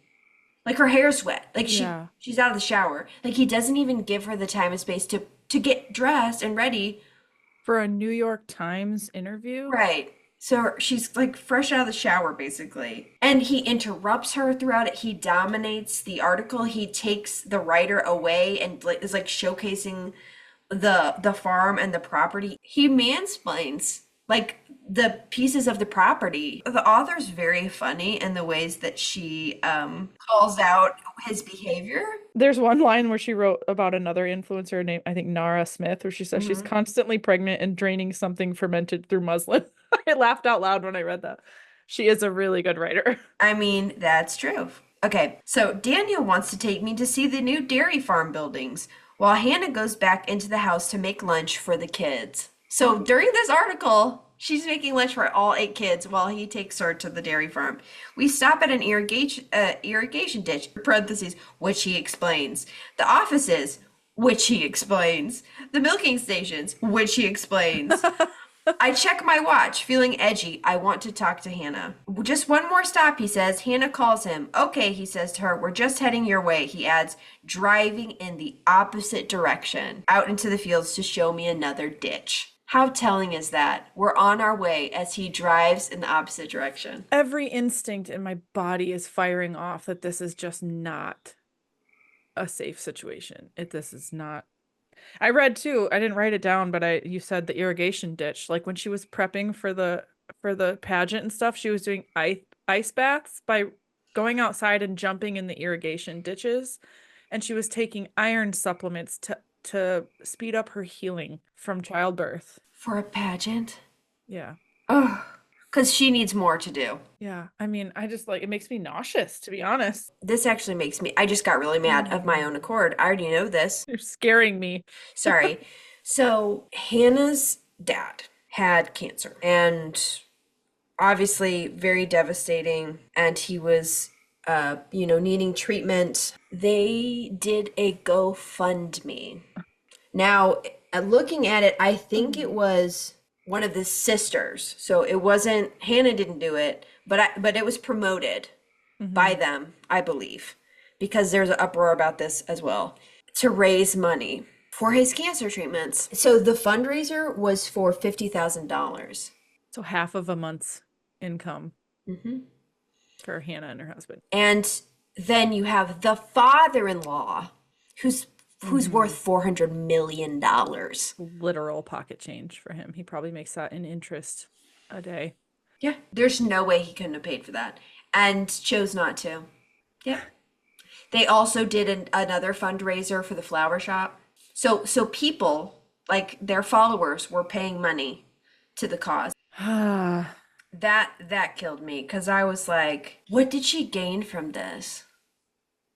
Speaker 1: Like her hair's wet. Like
Speaker 2: Yeah.
Speaker 1: she's out of the shower. Like he doesn't even give her the time and space to get dressed and ready.
Speaker 2: For a New York Times interview.
Speaker 1: Right. So she's like fresh out of the shower, basically. And he interrupts her throughout it. He dominates the article. He takes the writer away and like is like showcasing the farm and the property. He mansplains like the pieces of the property. The author's very funny in the ways that she calls out his behavior.
Speaker 2: There's one line where she wrote about another influencer named, I think, Nara Smith, where she says she's
Speaker 1: Mhm.
Speaker 2: constantly pregnant and draining something fermented through muslin. I laughed out loud when I read that. She is a really good writer.
Speaker 1: I mean, that's true. Okay, so Daniel wants to take me to see the new dairy farm buildings, while Hannah goes back into the house to make lunch for the kids. So during this article, she's making lunch for all 8 kids while he takes her to the dairy farm. We stop at an irrigation ditch, parentheses, which he explains. The offices, which he explains. The milking stations, which he explains. I check my watch, feeling edgy. I want to talk to Hannah. Just one more stop, he says. Hannah calls him. Okay, he says to her, we're just heading your way, he adds, driving in the opposite direction, out into the fields to show me another ditch. How telling is that? We're on our way as he drives in the opposite direction.
Speaker 2: Every instinct in my body is firing off that this is just not a safe situation. This is not. I read too, I didn't write it down, but you said the irrigation ditch. Like when she was prepping for the pageant and stuff, she was doing ice baths by going outside and jumping in the irrigation ditches, and she was taking iron supplements to speed up her healing from childbirth.
Speaker 1: For a pageant?
Speaker 2: Yeah.
Speaker 1: Oh, because she needs more to do.
Speaker 2: Yeah. I mean, I just like it makes me nauseous, to be honest.
Speaker 1: This actually makes me, I just got really mad of my own accord. I already know this.
Speaker 2: You're scaring me.
Speaker 1: Sorry. So Hannah's dad had cancer and obviously very devastating, and he was needing treatment. They did a GoFundMe. Now, looking at it, I think it was one of the sisters. So it wasn't Hannah didn't do it, but it was promoted by
Speaker 2: Mhm.
Speaker 1: them, I believe, because there's an uproar about this as well, to raise money for his cancer treatments. So the fundraiser was for $50,000.
Speaker 2: So half of a month's income
Speaker 1: Hmm.
Speaker 2: for Hannah and her husband.
Speaker 1: And then you have the father-in-law who's worth $400 million.
Speaker 2: Literal pocket change for him. He probably makes that in interest a day.
Speaker 1: Yeah, there's no way he couldn't have paid for that and chose not to. Yeah. They also did another fundraiser for the flower shop. So people, like their followers, were paying money to the cause.
Speaker 2: At
Speaker 1: That killed me because I was like, what did she gain from this?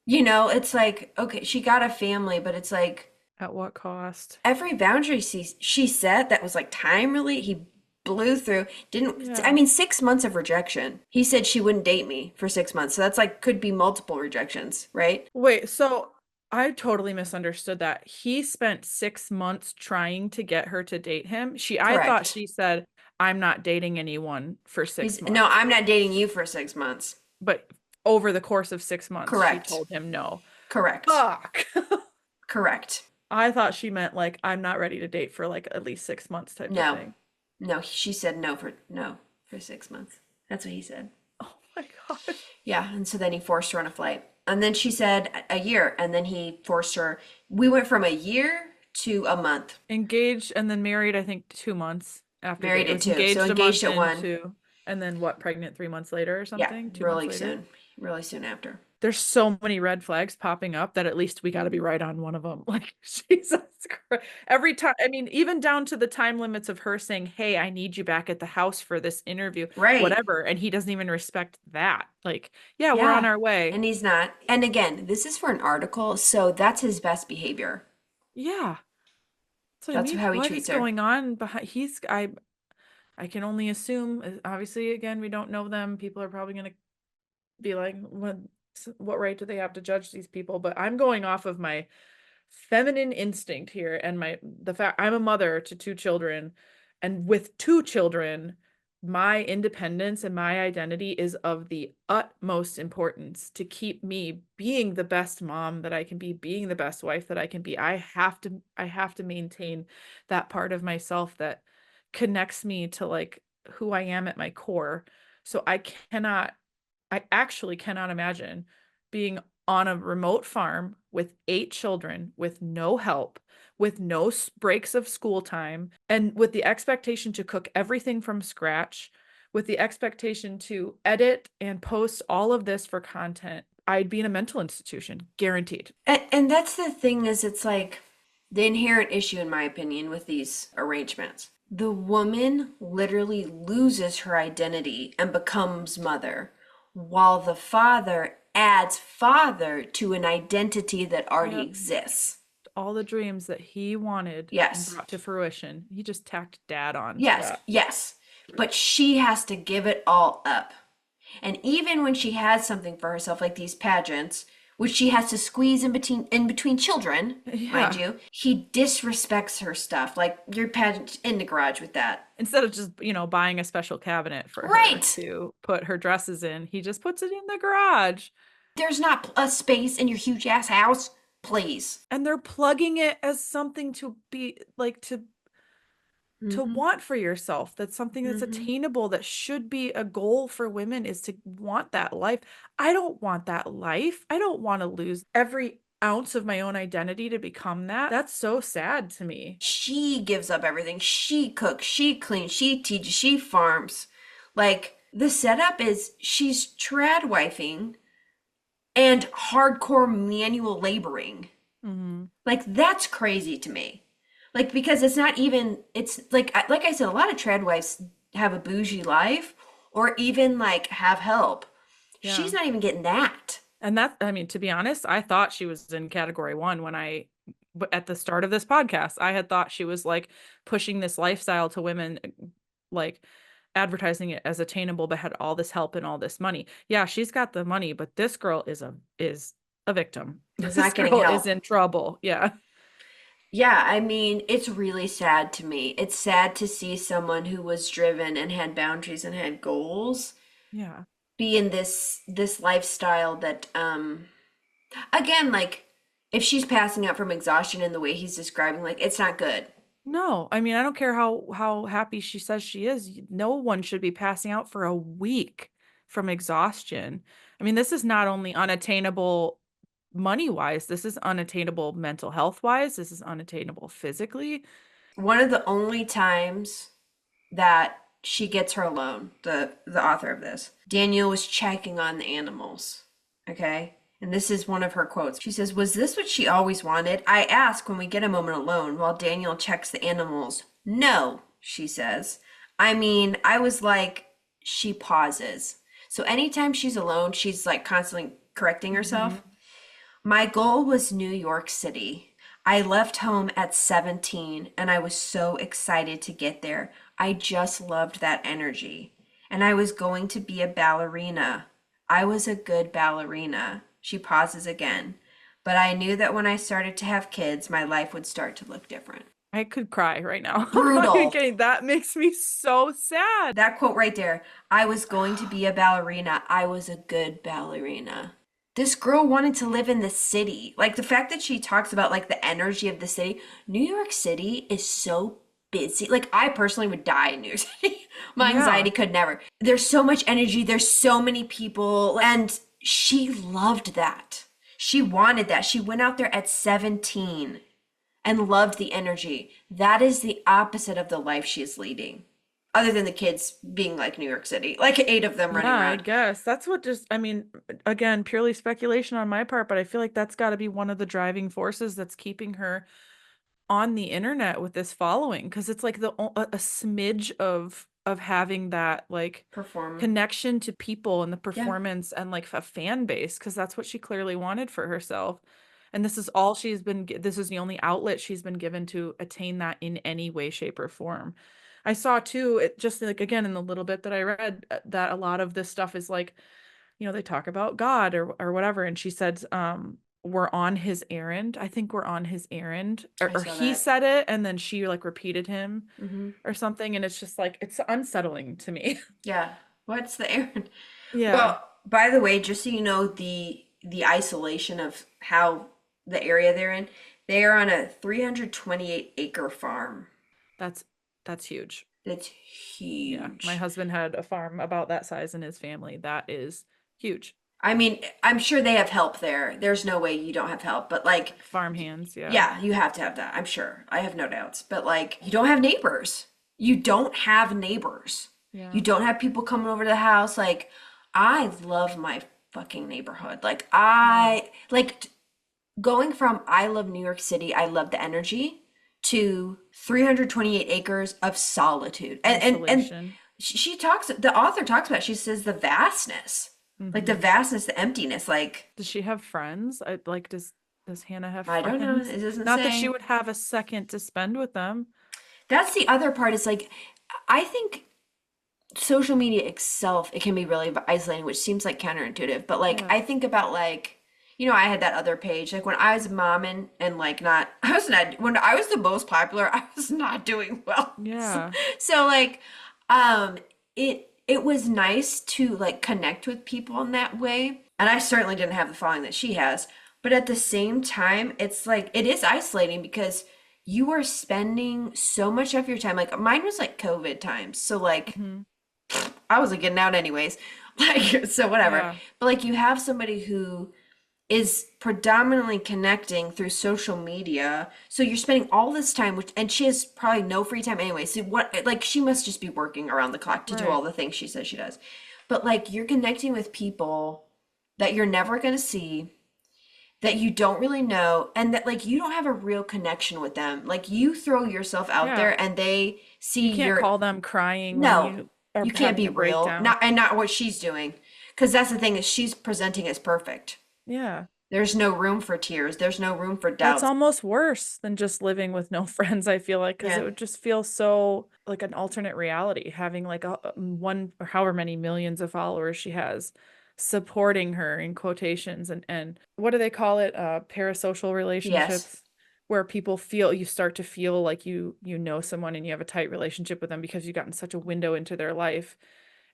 Speaker 1: It's like, okay, she got a family, but it's like
Speaker 2: what cost?
Speaker 1: every boundary she set that was like time really, he blew through. Didn't, I
Speaker 2: Yeah.
Speaker 1: mean, 6 months of rejection. He said she wouldn't date me for 6 months. So that's like, could be multiple rejections, right?
Speaker 2: Wait, so I totally misunderstood that. He spent 6 months trying to get her to date him. I thought
Speaker 1: Correct.
Speaker 2: she said, I'm not dating anyone for six
Speaker 1: No,
Speaker 2: months.
Speaker 1: I'm not dating you for 6 months.
Speaker 2: But over the course of 6 months, she
Speaker 1: Correct.
Speaker 2: told him no.
Speaker 1: Correct.
Speaker 2: Fuck.
Speaker 1: Correct.
Speaker 2: I thought she meant like, I'm not ready to date for like at least 6 months type of
Speaker 1: No.
Speaker 2: thing.
Speaker 1: No, she said no for 6 months. That's what he said.
Speaker 2: Oh my gosh.
Speaker 1: Yeah, and so then he forced her on a flight. And then she said a year, and then he forced her. We went from a year to a month.
Speaker 2: Engaged and then married, I think 2 months after
Speaker 1: Married
Speaker 2: It
Speaker 1: at
Speaker 2: was
Speaker 1: 2. So
Speaker 2: engaged a
Speaker 1: engaged
Speaker 2: month
Speaker 1: at 1.
Speaker 2: into, and then what, pregnant 3 months later or
Speaker 1: Yeah,
Speaker 2: something? 2 months
Speaker 1: really
Speaker 2: later.
Speaker 1: soon. Really soon after.
Speaker 2: There's so many red flags popping up that at least we got to be right on one of them. Like, Jesus Christ. Every time, I mean, even down to the time limits of her saying, hey, I need you back at the house for this interview,
Speaker 1: Right.
Speaker 2: whatever. And he doesn't even respect that. Like, yeah, we're on
Speaker 1: Yeah.
Speaker 2: our way.
Speaker 1: And he's not. And again, this is for an article, so that's his best behavior.
Speaker 2: Yeah. So I
Speaker 1: That's
Speaker 2: mean,
Speaker 1: how he
Speaker 2: what
Speaker 1: treats
Speaker 2: is
Speaker 1: her.
Speaker 2: going on behind I can only assume, obviously, again, we don't know them. People are probably going to be like, what right do they have to judge these people? But I'm going off of my feminine instinct here and the fact I'm a mother to 2 children, and with 2 children, my independence and my identity is of the utmost importance to keep me being the best mom that I can be, being the best wife that I can be. I have to maintain that part of myself that connects me to like who I am at my core. So I actually cannot imagine being on a remote farm with 8 children, with no help, with no breaks of school time, and with the expectation to cook everything from scratch, with the expectation to edit and post all of this for content. I'd be in a mental institution, guaranteed.
Speaker 1: And that's the thing is it's like the inherent issue, in my opinion, with these arrangements. The woman literally loses her identity and becomes mother, while the father adds father to an identity that already
Speaker 2: Yep.
Speaker 1: exists.
Speaker 2: All the dreams that he wanted and
Speaker 1: Yes.
Speaker 2: brought to fruition, he just tacked dad on to
Speaker 1: Yes,
Speaker 2: that.
Speaker 1: yes. But she has to give it all up. And even when she has something for herself, like these pageants, which she has to squeeze in between children, mind
Speaker 2: Yeah.
Speaker 1: you, he disrespects her stuff. Like your pageant in the garage with that.
Speaker 2: Instead of just, buying a special cabinet for her
Speaker 1: Right.
Speaker 2: to put her dresses in, he just puts it in the garage.
Speaker 1: There's not a space in your huge ass house. Please.
Speaker 2: And they're plugging it as something to be like to want for yourself. That's something that's attainable, that should be a goal for women, is to want that life. I don't want that life. I don't want to lose every ounce of my own identity to become that. That's so sad to me.
Speaker 1: She gives up everything. She cooks, she cleans, she teaches, she farms. Like the setup is she's trad wifing and hardcore manual laboring. Like that's crazy to me. Like because it's not even it's like I said, a lot of trad wives have a bougie life or even like have help.
Speaker 2: Yeah.
Speaker 1: She's not even getting that.
Speaker 2: And I mean, to be honest, I thought she was in category 1 but at the start of this podcast, I had thought she was like pushing this lifestyle to women, like advertising it as attainable, but had all this help and all this money. Yeah, she's got the money, but this girl is a victim.
Speaker 1: Is
Speaker 2: This
Speaker 1: not getting
Speaker 2: girl
Speaker 1: help.
Speaker 2: is in trouble. Yeah.
Speaker 1: Yeah, I mean, it's really sad to me. It's sad to see someone who was driven and had boundaries and had goals
Speaker 2: Yeah.
Speaker 1: be in this lifestyle that again, like if she's passing out from exhaustion in the way he's describing, like it's not good.
Speaker 2: No, I mean, I don't care how happy she says she is. No one should be passing out for a week from exhaustion. I mean, this is not only unattainable money wise, this is unattainable mental health wise, this is unattainable physically.
Speaker 1: One of the only times that she gets her alone, the author of this, Daniel was checking on the animals. Okay? And this is one of her quotes. She says, "Was this what she always wanted? I ask when we get a moment alone while Daniel checks the animals. No," she says. I mean, I was like, she pauses. So anytime she's alone, she's like constantly correcting herself. My goal was New York City. I left home at 17 and I was so excited to get there. I just loved that energy. And I was going to be a ballerina. I was a good ballerina. She pauses again. But I knew that when I started to have kids, my life would start to look different.
Speaker 2: I could cry right now.
Speaker 1: Brutal.
Speaker 2: Okay, that makes me so sad.
Speaker 1: That quote right there. I was going to be a ballerina. I was a good ballerina. This girl wanted to live in the city. Like the fact that she talks about like the energy of the city. New York City is so busy. Like I personally would die in New York City. My
Speaker 2: Yeah.
Speaker 1: anxiety could never. There's so much energy. There's so many people. And she loved that. She wanted that. She went out there at 17 and loved the energy. That is the opposite of the life she is leading. Other than the kids being like New York City, like 8 of them running
Speaker 2: Yeah, I
Speaker 1: around.
Speaker 2: guess that's what just, I mean, again, purely speculation on my part, but I feel like that's got to be one of the driving forces that's keeping her on the internet with this following, because it's like a smidge of having that like
Speaker 1: Perform.
Speaker 2: connection to people and the
Speaker 1: Yeah.
Speaker 2: performance and like a fan base, because that's what she clearly wanted for herself. And this is all this is the only outlet she's been given to attain that in any way, shape, or form. I saw too, it just like again in the little bit that I read, that a lot of this stuff is like, they talk about God or whatever. And she said, we're on his errand. I think we're on his errand. Or,
Speaker 1: I
Speaker 2: or
Speaker 1: saw
Speaker 2: he
Speaker 1: that.
Speaker 2: said it and then she like repeated him
Speaker 1: Hmm.
Speaker 2: or something. And it's just like, it's unsettling to me.
Speaker 1: Yeah. What's the errand?
Speaker 2: Yeah.
Speaker 1: Well, by the way, just so you know, the isolation of how the area they're in, they are on a 328-acre farm.
Speaker 2: That's that's huge.
Speaker 1: It's
Speaker 2: Yeah. My
Speaker 1: huge.
Speaker 2: husband had a farm about that size in his family. That is huge.
Speaker 1: I mean, I'm sure they have help there. There's no way you don't have help, but like,
Speaker 2: Farm hands, yeah.
Speaker 1: yeah, you have to have that. I'm sure. I have no doubts. But like, you don't have neighbors. You don't have neighbors.
Speaker 2: Yeah.
Speaker 1: You don't have people coming over to the house. Like, I love my fucking neighborhood. Like, I like going from I love New York City, I love the energy, to 328 acres of solitude. And
Speaker 2: Isolation.
Speaker 1: she talks, the author talks about, she says the vastness, like the
Speaker 2: Hmm.
Speaker 1: vastness, the emptiness. Like,
Speaker 2: Does she have friends? Like, does Hannah have
Speaker 1: I don't know.
Speaker 2: friends?
Speaker 1: It doesn't
Speaker 2: Not that she
Speaker 1: say.
Speaker 2: would have a second to spend with them.
Speaker 1: That's the other part is like, I think social media itself, it can be really isolating, which seems like counterintuitive. But like,
Speaker 2: Yeah.
Speaker 1: I think about like, I had that other page. Like when I was momming and like not, I was not, when I was the most popular, I was not doing well.
Speaker 2: Yeah.
Speaker 1: So like, um, it was nice to like connect with people in that way. And I certainly didn't have the following that she has. But at the same time, it's like, it is isolating because you are spending so much of your time. Like mine was like COVID times. So like,
Speaker 2: Hmm.
Speaker 1: I wasn't getting out anyways. Like, so whatever.
Speaker 2: Yeah.
Speaker 1: But like you have somebody who is predominantly connecting through social media. So you're spending all this time, and she has probably no free time anyway. So what, like she must just be working around the clock to do all
Speaker 2: Right.
Speaker 1: the things she says she does. But like you're connecting with people that you're never going to see, that you don't really know, and that like you don't have a real connection with them. Like you throw yourself out
Speaker 2: Yeah.
Speaker 1: there and they see
Speaker 2: You can't
Speaker 1: your.
Speaker 2: call them crying when
Speaker 1: No,
Speaker 2: you are
Speaker 1: you can't
Speaker 2: having
Speaker 1: be
Speaker 2: a
Speaker 1: real.
Speaker 2: breakdown.
Speaker 1: Not what she's doing. Because that's the thing is she's presenting as perfect.
Speaker 2: Yeah.
Speaker 1: There's no room for tears. There's no room for
Speaker 2: That's
Speaker 1: doubts.
Speaker 2: almost worse than just living with no friends, I feel like, because
Speaker 1: Yeah.
Speaker 2: it would just feel so like an alternate reality, having like one or however many millions of followers she has supporting her in quotations and what do they call it? Parasocial
Speaker 1: Yes.
Speaker 2: relationships, where people feel you start to feel like you know someone and you have a tight relationship with them because you've gotten such a window into their life.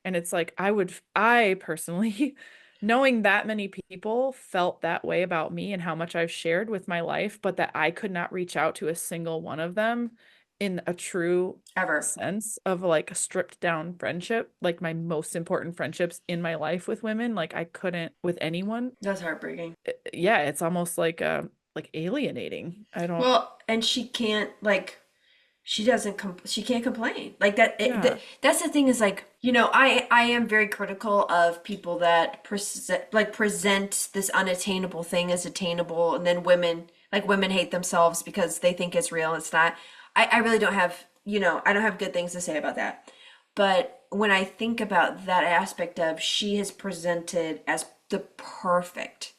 Speaker 2: And it's like I personally, knowing that many people felt that way about me and how much I've shared with my life, but that I could not reach out to a single one of them in a true
Speaker 1: Ever.
Speaker 2: sense of like a stripped down friendship, like my most important friendships in my life with women, like I couldn't with anyone.
Speaker 1: That's heartbreaking.
Speaker 2: Yeah, it's almost like alienating. I don't,
Speaker 1: Well, and she can't like she doesn't she can't complain. Like that
Speaker 2: yeah,
Speaker 1: that's the thing is like, I am very critical of people that present this unattainable thing as attainable, and then women hate themselves because they think it's real and it's not. I really don't have, I don't have good things to say about that. But when I think about that aspect of she has presented as the perfect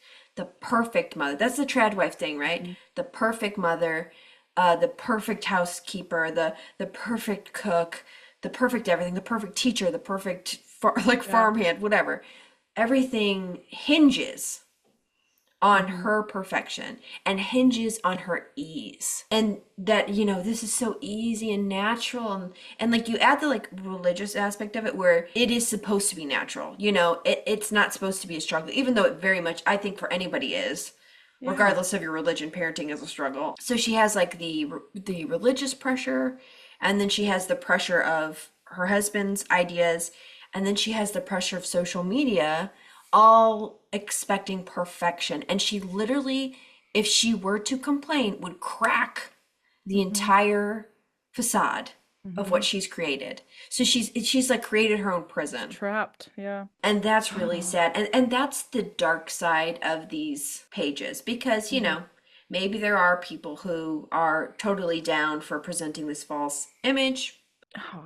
Speaker 1: mother. That's the trad wife thing, right?
Speaker 2: mhm,
Speaker 1: The perfect mother, the perfect housekeeper, the perfect cook, the perfect everything, the perfect teacher, the perfect
Speaker 2: yeah,
Speaker 1: farmhand, whatever. Everything hinges on her perfection and hinges on her ease. And that, this is so easy and natural. And like you add the like religious aspect of it where it is supposed to be natural. It's not supposed to be a struggle, even though it very much, I think for anybody is.
Speaker 2: Yeah.
Speaker 1: Regardless of your religion, parenting is a struggle. So she has like the religious pressure, and then she has the pressure of her husband's ideas, and then she has the pressure of social media, all expecting perfection. And she literally, if she were to complain, would crack the entire facade of what she's created. So she's like created her own prison.
Speaker 2: Trapped. Yeah.
Speaker 1: And that's really sad. And that's the dark side of these pages because, maybe there are people who are totally down for presenting this false image.
Speaker 2: Oh,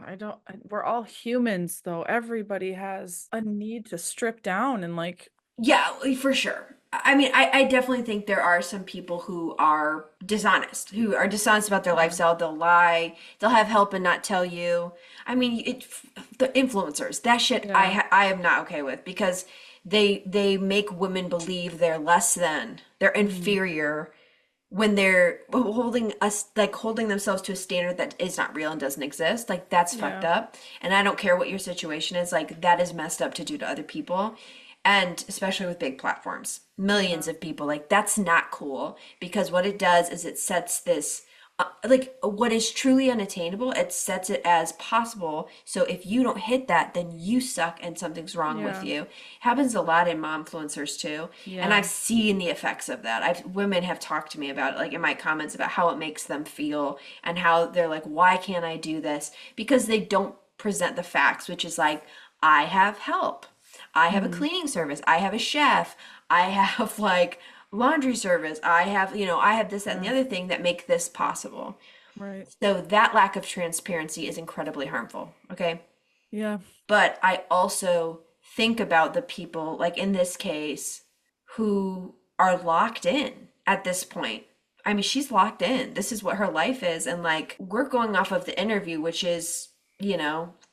Speaker 2: we're all humans though. Everybody has a need to strip down and like,
Speaker 1: Yeah, for sure. I mean, I definitely think there are some people who are dishonest about their lifestyle. They'll lie, they'll have help and not tell you. I mean, the influencers, that shit
Speaker 2: Yeah.
Speaker 1: I am not okay with because they make women believe they're less than, they're inferior when they're holding themselves to a standard that is not real and doesn't exist. Like that's fucked
Speaker 2: Yeah.
Speaker 1: up. And I don't care what your situation is, like that is messed up to do to other people. And especially with big platforms, millions of people, like that's not cool because what it does is it sets this like what is truly unattainable, it sets it as possible. So if you don't hit that, then you suck and something's wrong with
Speaker 2: Yeah.
Speaker 1: you. Happens a lot in momfluencers too. And
Speaker 2: Yeah.
Speaker 1: I've seen the effects of that. Women have talked to me about it, like in my comments about how it makes them feel and how they're like, why can't I do this? Because they don't present the facts, which is like, I have help. I have a cleaning service. I have a chef. I have like laundry service. I have this, that, and the
Speaker 2: Yeah.
Speaker 1: other thing that make this possible.
Speaker 2: Right.
Speaker 1: So that lack of transparency is incredibly harmful. Okay.
Speaker 2: Yeah.
Speaker 1: But I also think about the people, like in this case, who are locked in at this point. I mean, she's locked in. This is what her life is. And like, we're going off of the interview, which is,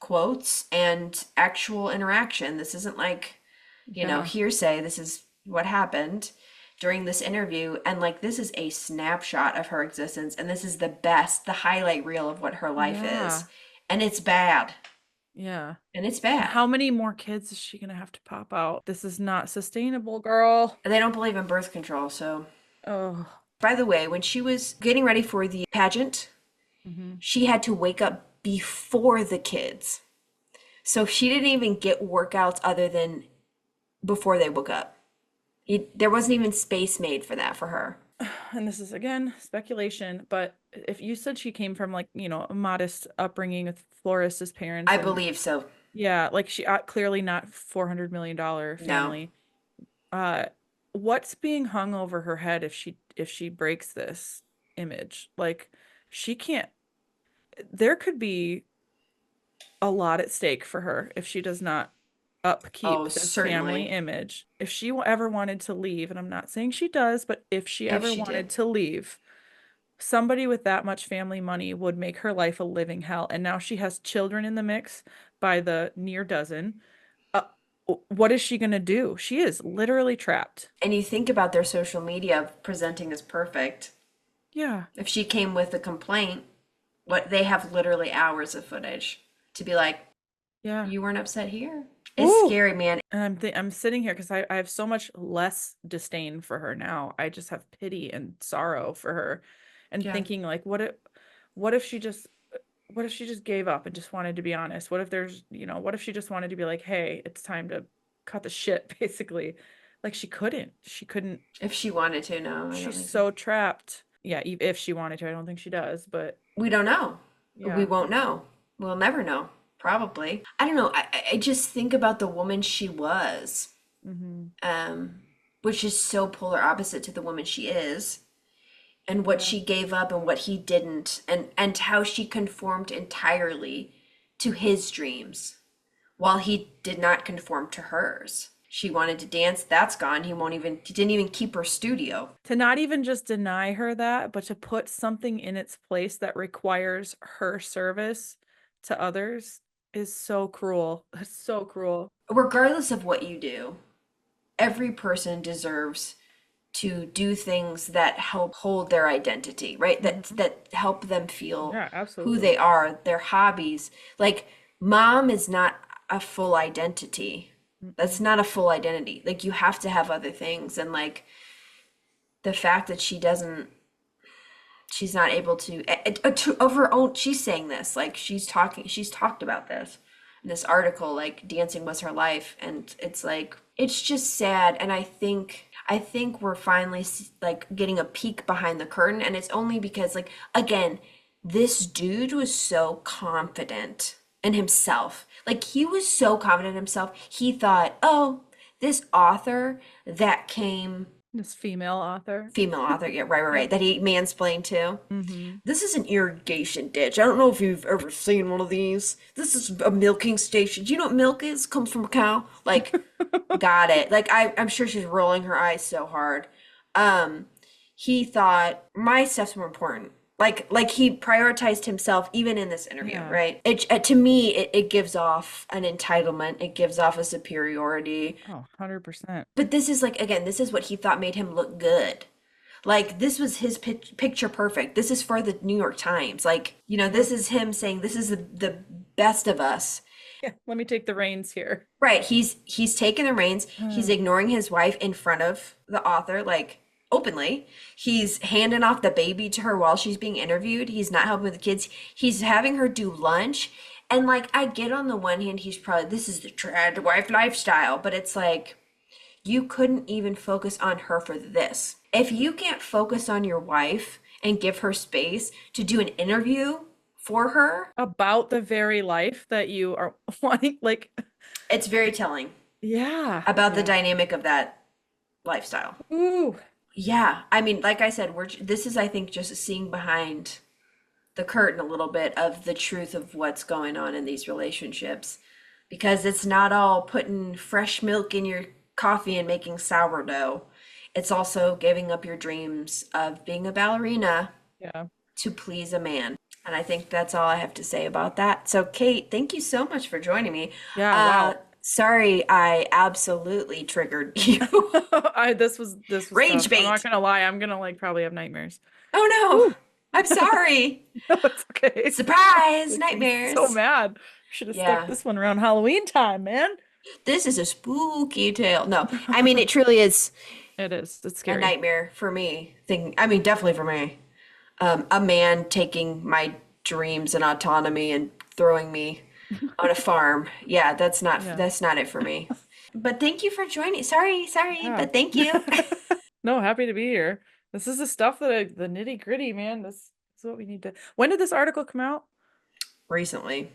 Speaker 1: quotes and actual interaction. This isn't like,
Speaker 2: Yeah.
Speaker 1: hearsay. This is what happened during this interview. And like, this is a snapshot of her existence. And this is the highlight reel of what her life
Speaker 2: Yeah.
Speaker 1: is. And it's bad.
Speaker 2: Yeah.
Speaker 1: And it's
Speaker 2: And
Speaker 1: bad.
Speaker 2: how many more kids is she gonna have to pop out? This is not sustainable, girl.
Speaker 1: They don't believe in birth control. So,
Speaker 2: Oh.
Speaker 1: by the way, when she was getting ready for the pageant, she had to wake up before the kids. So she didn't even get workouts other than before they woke up. There wasn't even space made for that for her.
Speaker 2: And this is again speculation, but if you said she came from like, a modest upbringing with florists as parents,
Speaker 1: I
Speaker 2: and
Speaker 1: believe so.
Speaker 2: yeah, like she clearly not $400 million
Speaker 1: No.
Speaker 2: family. What's being hung over her head if she breaks this image? Like she can't. There could be a lot at stake for her if she does not
Speaker 1: Oh,
Speaker 2: upkeep this family
Speaker 1: certainly.
Speaker 2: image. If she ever wanted to leave, and I'm not saying she does, but if she
Speaker 1: If
Speaker 2: ever
Speaker 1: she
Speaker 2: wanted
Speaker 1: did.
Speaker 2: to leave, somebody with that much family money would make her life a living hell. And now she has children in the mix by the near dozen. Uh, what is she going to do? She is literally trapped.
Speaker 1: And you think about their social media presenting as perfect.
Speaker 2: Yeah.
Speaker 1: If she came with a complaint, what they have literally hours of footage to be like,
Speaker 2: Yeah.
Speaker 1: you weren't upset here. It's
Speaker 2: Ooh.
Speaker 1: scary, man.
Speaker 2: And I'm sitting here because I have so much less disdain for her now. I just have pity and sorrow for her, and
Speaker 1: Yeah.
Speaker 2: thinking like, what if she just gave up and just wanted to be honest? What if she just wanted to be like, hey, it's time to cut the shit, basically. Like she couldn't.
Speaker 1: If she wanted to, no, I don't
Speaker 2: She's
Speaker 1: think
Speaker 2: so trapped. Yeah, if she wanted to, I don't think she does, but
Speaker 1: we don't know. We
Speaker 2: yeah.
Speaker 1: won't know. We'll never know. Probably. I don't know. I just think about the woman she was,
Speaker 2: Mm-hmm.
Speaker 1: which is so polar opposite to the woman she is, and what
Speaker 2: Yeah.
Speaker 1: she gave up and what he didn't, and how she conformed entirely to his dreams while he did not conform to hers. She wanted to dance, that's gone. He didn't even keep her studio.
Speaker 2: To not even just deny her that, but to put something in its place that requires her service to others is so cruel. It's so cruel.
Speaker 1: Regardless of what you do, every person deserves to do things that help hold their identity, right? That help them feel
Speaker 2: Yeah,
Speaker 1: who
Speaker 2: absolutely.
Speaker 1: they are, their hobbies. Like mom is not a full identity. That's
Speaker 2: Mm-mm.
Speaker 1: not a full identity. Like you have to have other things, and like the fact that she's not able to of her own, she's saying this, like she's talked about this in this article, like dancing was her life, and it's like it's just sad. And I think we're finally like getting a peek behind the curtain, and it's only because like again, this dude was so confident in himself. Like he was so confident in himself, he thought, oh, this author that came,
Speaker 2: This female author.
Speaker 1: female author, yeah, right, right,
Speaker 2: Yep.
Speaker 1: right, that he mansplained to.
Speaker 2: Mm-hmm.
Speaker 1: This is an irrigation ditch. I don't know if you've ever seen one of these. This is a milking station. Do you know what milk is? Comes from a cow. Like, got it. Like, I'm sure she's rolling her eyes so hard. Um, he thought my stuff's more important. Like he prioritized himself even in this interview,
Speaker 2: Yeah.
Speaker 1: right? To me, it gives off an entitlement. It gives off a superiority.
Speaker 2: Oh, 100%.
Speaker 1: But this is like, again, this is what he thought made him look good. Like this was his picture perfect. This is for the New York Times. Like, this is him saying this is the best of us.
Speaker 2: Yeah, let me take the reins here.
Speaker 1: Right. He's taking the reins. He's ignoring his wife in front of the author, like openly. He's handing off the baby to her while she's being interviewed. He's not helping with the kids. He's having her do lunch. And like I get, on the one hand, he's probably, this is the trad wife lifestyle, but it's like you couldn't even focus on her for this. If you can't focus on your wife and give her space to do an interview for her,
Speaker 2: About the very life that you are wanting, like,
Speaker 1: it's very telling
Speaker 2: yeah.
Speaker 1: about the
Speaker 2: Yeah.
Speaker 1: dynamic of that lifestyle.
Speaker 2: Ooh.
Speaker 1: Yeah, I mean, like I said, this is, I think, just seeing behind the curtain a little bit of the truth of what's going on in these relationships, because it's not all putting fresh milk in your coffee and making sourdough. It's also giving up your dreams of being a ballerina
Speaker 2: Yeah.
Speaker 1: to please a man. And I think that's all I have to say about that. So, Kate, thank you so much for joining me.
Speaker 2: Yeah, wow.
Speaker 1: Sorry, I absolutely triggered you.
Speaker 2: This was
Speaker 1: Rage
Speaker 2: tough. I'm not
Speaker 1: bait.
Speaker 2: gonna lie, I'm gonna like probably have nightmares.
Speaker 1: Oh no,
Speaker 2: Ooh.
Speaker 1: I'm sorry.
Speaker 2: No, it's okay.
Speaker 1: Surprise,
Speaker 2: Makes me so
Speaker 1: nightmares.
Speaker 2: mad. Should have stuck
Speaker 1: Yeah,
Speaker 2: this one around Halloween time, man.
Speaker 1: this is a spooky tale. No, I mean, it truly is
Speaker 2: It is. It's
Speaker 1: a
Speaker 2: scary.
Speaker 1: nightmare for me. I mean, definitely for me. A man taking my dreams and autonomy and throwing me on a farm. Yeah,
Speaker 2: Yeah.
Speaker 1: that's not it for me. But thank you for joining. Sorry,
Speaker 2: Yeah.
Speaker 1: but thank you.
Speaker 2: No, happy to be here. This is the stuff that the nitty gritty, man. This is what we need to. When did this article come out?
Speaker 1: Recently.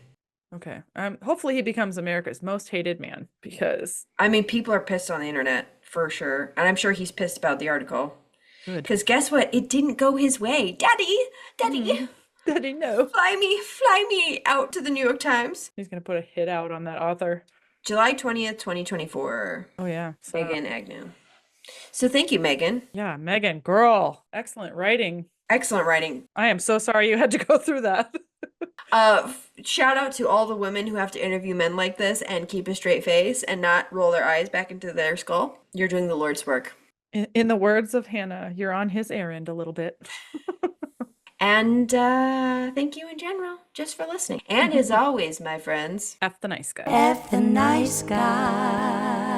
Speaker 2: Okay. Hopefully he becomes America's most hated man because
Speaker 1: I mean, people are pissed on the internet for sure. And I'm sure he's pissed about the article.
Speaker 2: good.
Speaker 1: Because guess what? It didn't go his way. Daddy,
Speaker 2: Daddy, no.
Speaker 1: fly me out to the New York Times.
Speaker 2: He's gonna put a hit out on that author.
Speaker 1: July 20th, 2024.
Speaker 2: Oh yeah. So
Speaker 1: Megan Agnew. So thank you, Megan.
Speaker 2: yeah, Megan, girl, excellent writing.
Speaker 1: Excellent writing.
Speaker 2: I am so sorry you had to go through that.
Speaker 1: Shout out to all the women who have to interview men like this and keep a straight face and not roll their eyes back into their skull. You're doing the Lord's work.
Speaker 2: In the words of Hannah, you're on his errand a little bit.
Speaker 1: And thank you in general just for listening. And as always, my friends,
Speaker 2: F the nice guy.
Speaker 3: F the nice guy.